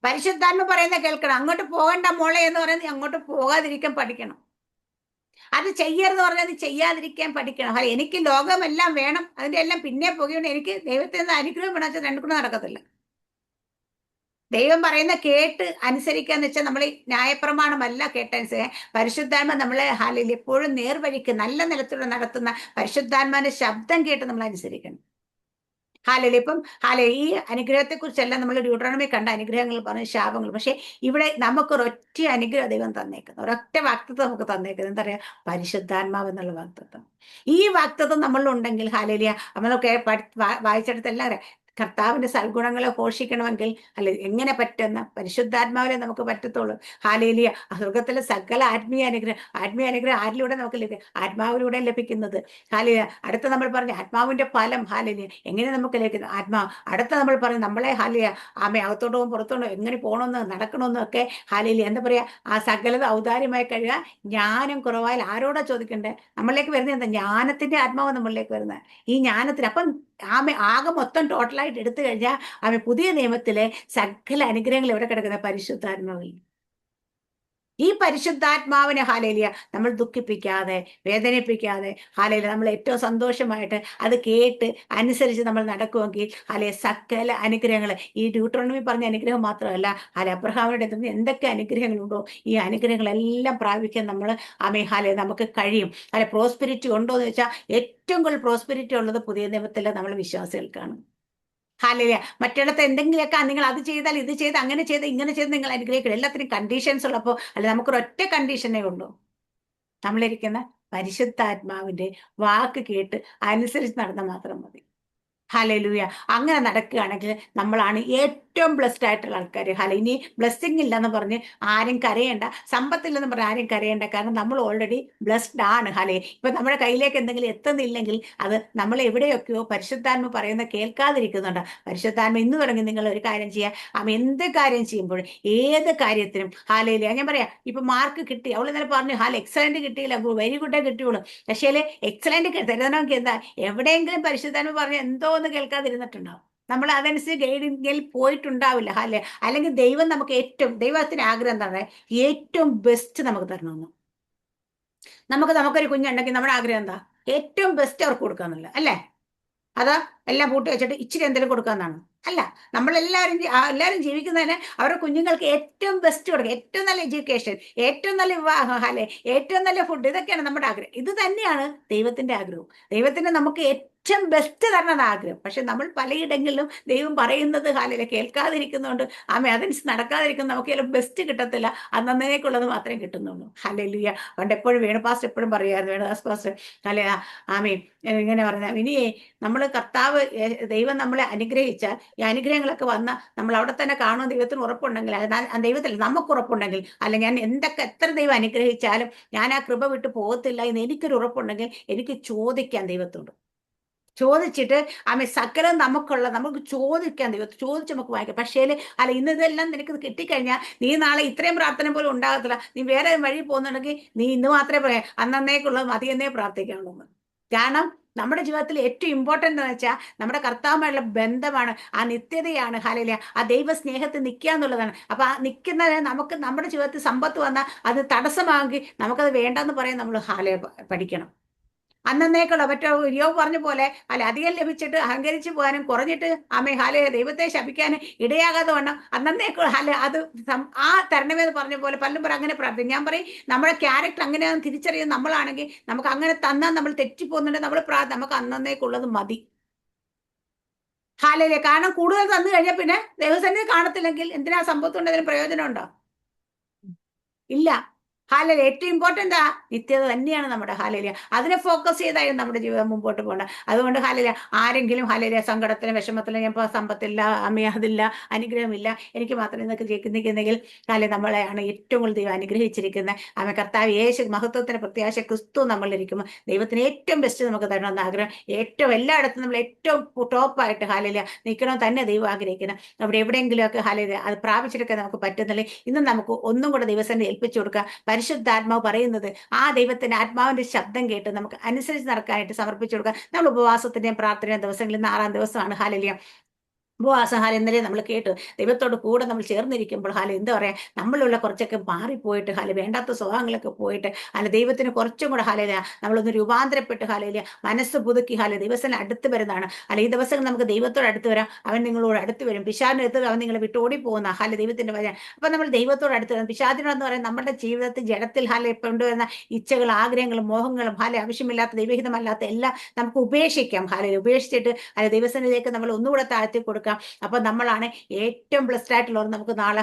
പരിശുദ്ധാത്മ പറയുന്ന കേൾക്കണം. അങ്ങോട്ട് പോകണ്ട മോളെ എന്ന് പറയുന്നത് അങ്ങോട്ട് പോകാതിരിക്കാൻ പഠിക്കണം. അത് ചെയ്യരുതെന്ന് പറഞ്ഞാൽ അത് ചെയ്യാതിരിക്കാൻ പഠിക്കണം. എനിക്ക് ലോകമെല്ലാം വേണം, അതിന്റെ എല്ലാം പിന്നെ പോകുകയാണ്. എനിക്ക് ദൈവത്തിന്റെ അനുഗ്രഹം വേണം, രണ്ടു കൂടെ നടക്കത്തില്ല. ദൈവം പറയുന്ന കേട്ട് അനുസരിക്കാന്ന് വെച്ചാൽ നമ്മൾ ന്യായപ്രമാണമല്ല കേട്ടനുസരിച്ച്, പരിശുദ്ധാത്മ നമ്മളെ എപ്പോഴും നേർവഴിക്ക് നല്ല നിലത്തൂടെ നടത്തുന്ന പരിശുദ്ധാത്മാവിന്റെ ശബ്ദം കേട്ട് നമ്മൾ അനുസരിക്കണം. ഇപ്പം ഈ അനുഗ്രഹത്തെ കുറിച്ചെല്ലാം നമ്മൾ ഡ്യൂട്ടറോണമി കണ്ട അനുഗ്രഹങ്ങൾ പറഞ്ഞ ശാപങ്ങൾ. പക്ഷെ ഇവിടെ നമുക്കൊരൊറ്റ അനുഗ്രഹം ദൈവം തന്നേക്കുന്നത്, ഒരൊറ്റ വാക്തത്വം നമുക്ക് തന്നേക്കുന്നത്. എന്താ പറയാ? പരിശുദ്ധാത്മാവ് എന്നുള്ള വാക്തത്വം. ഈ വാക്തത്വം നമ്മളുണ്ടെങ്കിൽ നമ്മളൊക്കെ വായിച്ചെടുത്തെല്ലാം കർത്താവിന്റെ സൽഗുണങ്ങളെ ഘോഷിക്കണമെങ്കിൽ എങ്ങനെ പറ്റുന്ന? പരിശുദ്ധാത്മാവിലെ നമുക്ക് പറ്റത്തുള്ളൂ. സ്വർഗത്തിലെ സകല ആത്മീയ അനുഗ്രഹം ആരിലൂടെ നമുക്ക് ലഭിക്കും? ആത്മാവിലൂടെ ലഭിക്കുന്നത്. അടുത്ത നമ്മൾ പറഞ്ഞു ആത്മാവിന്റെ ഫലം. എങ്ങനെ നമുക്ക് ലഭിക്കുന്നത്? ആത്മാവ്. അടുത്ത നമ്മൾ പറഞ്ഞു നമ്മളെ അകത്തോട്ട് പോകും പുറത്തോട്ടോ എങ്ങനെ പോകണമെന്ന് നടക്കണമെന്നും ഒക്കെ എന്താ പറയാ, ആ സകലത ഔദാര്യമായി കഴിയുക. ജ്ഞാനം കുറവായാൽ ആരോടാ ചോദിക്കണ്ടേ? നമ്മളിലേക്ക് വരുന്നത് എന്താ? ജ്ഞാനത്തിന്റെ ആത്മാവ് നമ്മളിലേക്ക് വരുന്നത്. ഈ ജ്ഞാനത്തിന് അപ്പം ആകെ മൊത്തം ടോട്ടലായിട്ട് എടുത്തു കഴിഞ്ഞാൽ പുതിയ നിയമത്തിലെ സകല അനുഗ്രഹങ്ങൾ എവിടെ കിടക്കുന്ന? പരിശുദ്ധാത്മാവിൽ. ഈ പരിശുദ്ധാത്മാവിനെ നമ്മൾ ദുഃഖിപ്പിക്കാതെ വേദനിപ്പിക്കാതെ നമ്മൾ ഏറ്റവും സന്തോഷമായിട്ട് അത് കേട്ട് അനുസരിച്ച് നമ്മൾ നടക്കുമെങ്കിൽ സകല അനുഗ്രഹങ്ങൾ, ഈ ഡ്യൂട്ടറോണമി പറഞ്ഞ അനുഗ്രഹം മാത്രമല്ല, അബ്രഹാമിന്റെ എന്തൊക്കെ അനുഗ്രഹങ്ങളുണ്ടോ ഈ അനുഗ്രഹങ്ങളെല്ലാം പ്രാപിക്കാൻ നമ്മൾ നമുക്ക് കഴിയും. പ്രോസ്പെരിറ്റി ഉണ്ടോ എന്ന് വെച്ചാൽ ഏറ്റവും കൂടുതൽ പ്രോസ്പെരിറ്റി ഉള്ളത് പുതിയ നിയമത്തിലെ നമ്മൾ വിശ്വാസികൾക്കാണ്. മറ്റിടത്ത് എന്തെങ്കിലുമൊക്കെ നിങ്ങൾ അത് ചെയ്താൽ ഇത് ചെയ്ത് അങ്ങനെ ചെയ്ത് ഇങ്ങനെ ചെയ്ത് നിങ്ങൾ അനുഗ്രഹിക്കണം. എല്ലാത്തിനും കണ്ടീഷൻസ് ഉള്ളപ്പോൾ നമുക്കൊരൊറ്റ കണ്ടീഷനേ ഉള്ളൂ, നമ്മളിരിക്കുന്ന പരിശുദ്ധാത്മാവിന്റെ വാക്ക് കേട്ട് അനുസരിച്ച് നടന്നാൽ മാത്രം മതി. ഹല്ലേലൂയ. അങ്ങനെ നടക്കുകയാണെങ്കിൽ നമ്മളാണ് ഏറ്റവും ബ്ലെസ്ഡ് ആയിട്ടുള്ള ആൾക്കാർ. ഇനി ബ്ലെസ്സിങ് ഇല്ലെന്ന് പറഞ്ഞ് ആരും കരയേണ്ട, സമ്പത്തില്ലെന്ന് പറഞ്ഞ് ആരും കരയേണ്ട. കാരണം നമ്മൾ ഓൾറെഡി ബ്ലെസ്ഡ് ആണ്. ഇപ്പൊ നമ്മുടെ കയ്യിലേക്ക് എന്തെങ്കിലും എത്തുന്നില്ലെങ്കിൽ അത് നമ്മൾ എവിടെയൊക്കെയോ പരിശുദ്ധാത്മ പറയുന്ന കേൾക്കാതിരിക്കുന്നുണ്ട്. പരിശുദ്ധാത്മ ഇന്ന് തുടങ്ങി നിങ്ങൾ ഒരു കാര്യം ചെയ്യുക. എന്ത് കാര്യം ചെയ്യുമ്പോഴും ഏത് കാര്യത്തിനും ഞാൻ പറയാം, ഇപ്പൊ മാർക്ക് കിട്ടി, അവൾ ഇന്നലെ പറഞ്ഞു എക്സലന്റ് കിട്ടിയില്ല, വെരി ഗുഡേ കിട്ടിയുള്ളൂ. പക്ഷേ എക്സലന്റ് തരുന്നവർക്ക് എന്താ? എവിടെയെങ്കിലും പരിശുദ്ധാത്മ പറഞ്ഞ് എന്തോ ഒന്ന് കേൾക്കാതിരുന്നിട്ടുണ്ടാവും. നമ്മൾ അതനുസരിച്ച് ഗൈഡിങ്ങിൽ പോയിട്ടുണ്ടാവില്ല. അല്ലെങ്കിൽ ദൈവം നമുക്ക് ദൈവത്തിന് ആഗ്രഹം എന്താണ്? ഏറ്റവും ബെസ്റ്റ് നമുക്ക് തരണമെന്ന്. നമുക്കൊരു കുഞ്ഞുണ്ടെങ്കിൽ നമ്മുടെ ആഗ്രഹം എന്താ? ഏറ്റവും ബെസ്റ്റ് അവർക്ക് കൊടുക്കാന്നുള്ള അല്ലേ? അത് എല്ലാം പൂട്ടി വെച്ചിട്ട് ഇച്ചിരി എന്തെങ്കിലും കൊടുക്കാന്നാണ്? അല്ല. നമ്മളെല്ലാവരും എല്ലാവരും ജീവിക്കുന്നതിന് അവരുടെ കുഞ്ഞുങ്ങൾക്ക് ഏറ്റവും ബെസ്റ്റ് കൊടുക്കുക, ഏറ്റവും നല്ല എഡ്യൂക്കേഷൻ, ഏറ്റവും നല്ല വിവാഹം, അല്ലെ, ഏറ്റവും നല്ല ഫുഡ്, ഇതൊക്കെയാണ് നമ്മുടെ ആഗ്രഹം. ഇത് തന്നെയാണ് ദൈവത്തിന്റെ ആഗ്രഹവും. ദൈവത്തിന് നമുക്ക് ഏറ്റവും ബെസ്റ്റ് തരണം ആഗ്രഹം. പക്ഷെ നമ്മൾ പലയിടങ്ങളിലും ദൈവം പറയുന്നത് ഹാലയിലെ കേൾക്കാതിരിക്കുന്നതുകൊണ്ട് അതനുസരിച്ച് നടക്കാതിരിക്കുന്ന നമുക്ക് ചില ബെസ്റ്റ് കിട്ടത്തില്ല. അന്നേക്കുള്ളത് മാത്രമേ കിട്ടുന്നുള്ളൂ. ഹല്ലേലൂയ. പണ്ട് എപ്പോഴും വേണുപാസ്റ്റ് എപ്പോഴും പറയുമായിരുന്നു, വേണുദാസ് പാസ്റ്റ്, അല്ലെ, ആമേ, ഇങ്ങനെ പറഞ്ഞ ഇനിയേ നമ്മൾ കർത്താവ് ദൈവം നമ്മളെ അനുഗ്രഹിച്ചാൽ ഈ അനുഗ്രഹങ്ങളൊക്കെ വന്ന നമ്മൾ അവിടെ തന്നെ കാണും. ദൈവത്തിന് ഉറപ്പുണ്ടെങ്കിൽ, ദൈവത്തിൽ നമുക്ക് ഉറപ്പുണ്ടെങ്കിൽ, അല്ല ഞാൻ എത്ര ദൈവം അനുഗ്രഹിച്ചാലും ഞാൻ ആ കൃപ വിട്ട് പോകത്തില്ല എന്ന് എനിക്കൊരു ഉറപ്പുണ്ടെങ്കിൽ എനിക്ക് ചോദിക്കാൻ ദൈവത്തോട്. ചോദിച്ചിട്ട് സകലം നമുക്ക് ചോദിക്കാൻ ദൈവത്തെ ചോദിച്ച് നമുക്ക് വായിക്കാം. പക്ഷേ അല്ല, ഇന്ന് ഇതെല്ലാം നിനക്ക് കിട്ടിക്കഴിഞ്ഞാൽ നീ നാളെ ഇത്രയും പ്രാർത്ഥന പോലും ഉണ്ടാകത്തില്ല. നീ വേറെ വഴി പോകുന്നുണ്ടെങ്കിൽ നീ ഇന്ന് മാത്രമേ പറയാം അന്നേക്കുള്ളത് മതിയെന്നേ പ്രാർത്ഥിക്കാനുള്ളൂ. കാരണം നമ്മുടെ ജീവിതത്തിൽ ഏറ്റവും ഇമ്പോർട്ടൻ്റ് എന്ന് വെച്ചാൽ നമ്മുടെ കർത്താവുമായുള്ള ബന്ധമാണ്, ആ നിത്യതയാണ്. ഹല്ലേലൂയ. ആ ദൈവ സ്നേഹത്തിൽ നിൽക്കുക എന്നുള്ളതാണ്. അപ്പൊ ആ നിൽക്കുന്നത് നമുക്ക് നമ്മുടെ ജീവിതത്തിൽ സമ്പത്ത് വന്നാൽ അത് തടസ്സമാകി നമുക്കത് വേണ്ടെന്ന് പറയാൻ നമ്മൾ പഠിക്കണം. അന്നേക്കുള്ള മറ്റോ യോബ് പറഞ്ഞ പോലെ അല്ലെ, അധികം ലഭിച്ചിട്ട് അഹങ്കരിച്ചു പോകാനും കുറഞ്ഞിട്ട് ഹാലെ ദൈവത്തെ ശപിക്കാനും ഇടയാകാതെ വണ്ണം അന്നേക്കുള്ള അല്ലെ അത് ആ തരണമേന്ന് പറഞ്ഞ പോലെ പലരും പറയും അങ്ങനെ പ്രാർത്ഥിക്കും. ഞാൻ പറയും നമ്മുടെ ക്യാരക്ടർ അങ്ങനെയാണെന്ന് തിരിച്ചറിയുന്ന നമ്മളാണെങ്കിൽ നമുക്ക് അങ്ങനെ തന്നാൽ നമ്മൾ തെറ്റിപ്പോകുന്നുണ്ട്. നമ്മൾ നമുക്ക് അന്നേക്കുള്ളത് മതി. ഹാലയിലെ കാരണം കൂടുതൽ തന്നു കഴിഞ്ഞാൽ പിന്നെ ദൈവസന്നിധി കാണത്തില്ലെങ്കിൽ എന്തിനാ സമ്പത്തുണ്ട്, അതിന് പ്രയോജനമുണ്ടോ? ഇല്ല. ഹാലയില ഏറ്റവും ഇമ്പോർട്ടൻ്റ് നിത്യത തന്നെയാണ് നമ്മുടെ ഹാലയില. അതിനെ ഫോക്കസ് ചെയ്തായിരുന്നു നമ്മുടെ ജീവിതം മുമ്പോട്ട് പോകേണ്ടത്. അതുകൊണ്ട് ഹാലയില ആരെങ്കിലും ഹാലയില സങ്കടത്തിലും വിഷമത്തിലും ഞാൻ സമ്പത്തില്ല, അതില്ല, അനുഗ്രഹമില്ല, എനിക്ക് മാത്രമേ ഇന്നൊക്കെ ജയിക്കുന്നെങ്കിൽ നമ്മളെയാണ് ഏറ്റവും കൂടുതൽ ദൈവം അനുഗ്രഹിച്ചിരിക്കുന്നത്. കർത്താവ് യേശു മഹത്വത്തിന്റെ പ്രത്യാശ ക്രിസ്തു നമ്മളിരിക്കുമ്പോൾ ദൈവത്തിന് ഏറ്റവും ബെസ്റ്റ് നമുക്ക് തരണമെന്ന് ആഗ്രഹം. ഏറ്റവും എല്ലായിടത്തും നമ്മൾ ഏറ്റവും ടോപ്പായിട്ട് ഹാലയില നിൽക്കണം തന്നെ ദൈവം ആഗ്രഹിക്കണം. അവിടെ എവിടെയെങ്കിലുമൊക്കെ ഹാലയില അത് പ്രാപിച്ചെടുക്കാൻ നമുക്ക് പറ്റുന്നില്ല. ഇന്ന് നമുക്ക് ഒന്നും കൂടെ ദിവസം ഏൽപ്പിച്ചു കൊടുക്കുക. പരിശുദ്ധാത്മാവ് പറയുന്നത് ആ ദൈവത്തിന്റെ ആത്മാവിന്റെ ശബ്ദം കേട്ട് നമുക്ക് അനുസരിച്ച് നടക്കാനായിട്ട് സമർപ്പിച്ചു കൊടുക്കുക. നമ്മൾ ഉപവാസത്തിന്റെയും പ്രാർത്ഥനയും ദിവസങ്ങളിൽ നിന്ന് 6-ാം ദിവസമാണ്. ഹാലലിയ. ഉപവാസം ഇന്നലെ നമ്മൾ കേട്ടു. ദൈവത്തോട് കൂടെ നമ്മൾ ചേർന്നിരിക്കുമ്പോൾ എന്താ പറയാ, നമ്മളുള്ള കുറച്ചൊക്കെ മാറിപ്പോയിട്ട് വേണ്ടാത്ത സ്വഭാവങ്ങളൊക്കെ പോയിട്ട് ദൈവത്തിന് കുറച്ചും കൂടെ നമ്മളൊന്ന് രൂപാന്തരപ്പെട്ട് മനസ്സ് പുതുക്കി ദൈവത്തിന് അടുത്ത് വരുന്നതാണ്. ഈ ദിവസങ്ങൾ നമുക്ക് ദൈവത്തോട് അടുത്ത് വരാം. അവൻ നിങ്ങളോട് അടുത്ത് വരും. പിശാചിനടുത്ത് അവൻ നിങ്ങളെ വിട്ടോടി പോകുന്ന ദൈവത്തിന്റെ വചനം. അപ്പൊ നമ്മൾ ദൈവത്തോട് അടുത്ത് വരാം. പിശാചിനോടെന്ന് പറയാൻ നമ്മുടെ ജീവിതത്തിൽ ജഡത്തിൽ കൊണ്ടുവരുന്ന ഇച്ഛകളും ആഗ്രഹങ്ങളും മോഹങ്ങളും ആവശ്യമില്ലാത്ത ദൈവഹിതമല്ലാത്ത എല്ലാം നമുക്ക് ഉപേക്ഷിക്കാം. ഉപേക്ഷിച്ചിട്ട് ദൈവസന്നിധിയിലേക്ക് നമ്മൾ ഒന്നുകൂടെ താഴ്ത്തി കൊടുക്കാം. അപ്പൊ നമ്മളാണ് ഏറ്റവും ബ്ലെസ്ഡ് ആയിട്ടുള്ളത്. നമുക്ക് നാളെ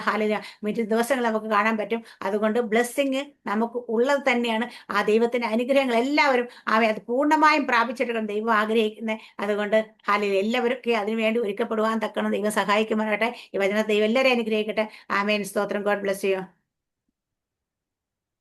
മറ്റു ദിവസങ്ങൾ നമുക്ക് കാണാൻ പറ്റും. അതുകൊണ്ട് ബ്ലെസ്സിങ് നമുക്ക് ഉള്ളത് തന്നെയാണ്. ആ ദൈവത്തിന്റെ അനുഗ്രഹങ്ങൾ എല്ലാവരും അത് പൂർണ്ണമായും പ്രാപിച്ചെടുക്കണം ദൈവം ആഗ്രഹിക്കുന്നത്. അതുകൊണ്ട് എല്ലാവരും അതിനുവേണ്ടി ഒരുക്കപ്പെടുവാൻ തക്കണം ദൈവം സഹായിക്കുമാറാകട്ടെ. ഈ വചന ദൈവം എല്ലാവരെയും അനുഗ്രഹിക്കട്ടെ. ആമേൻ. സ്തോത്രം. God bless you.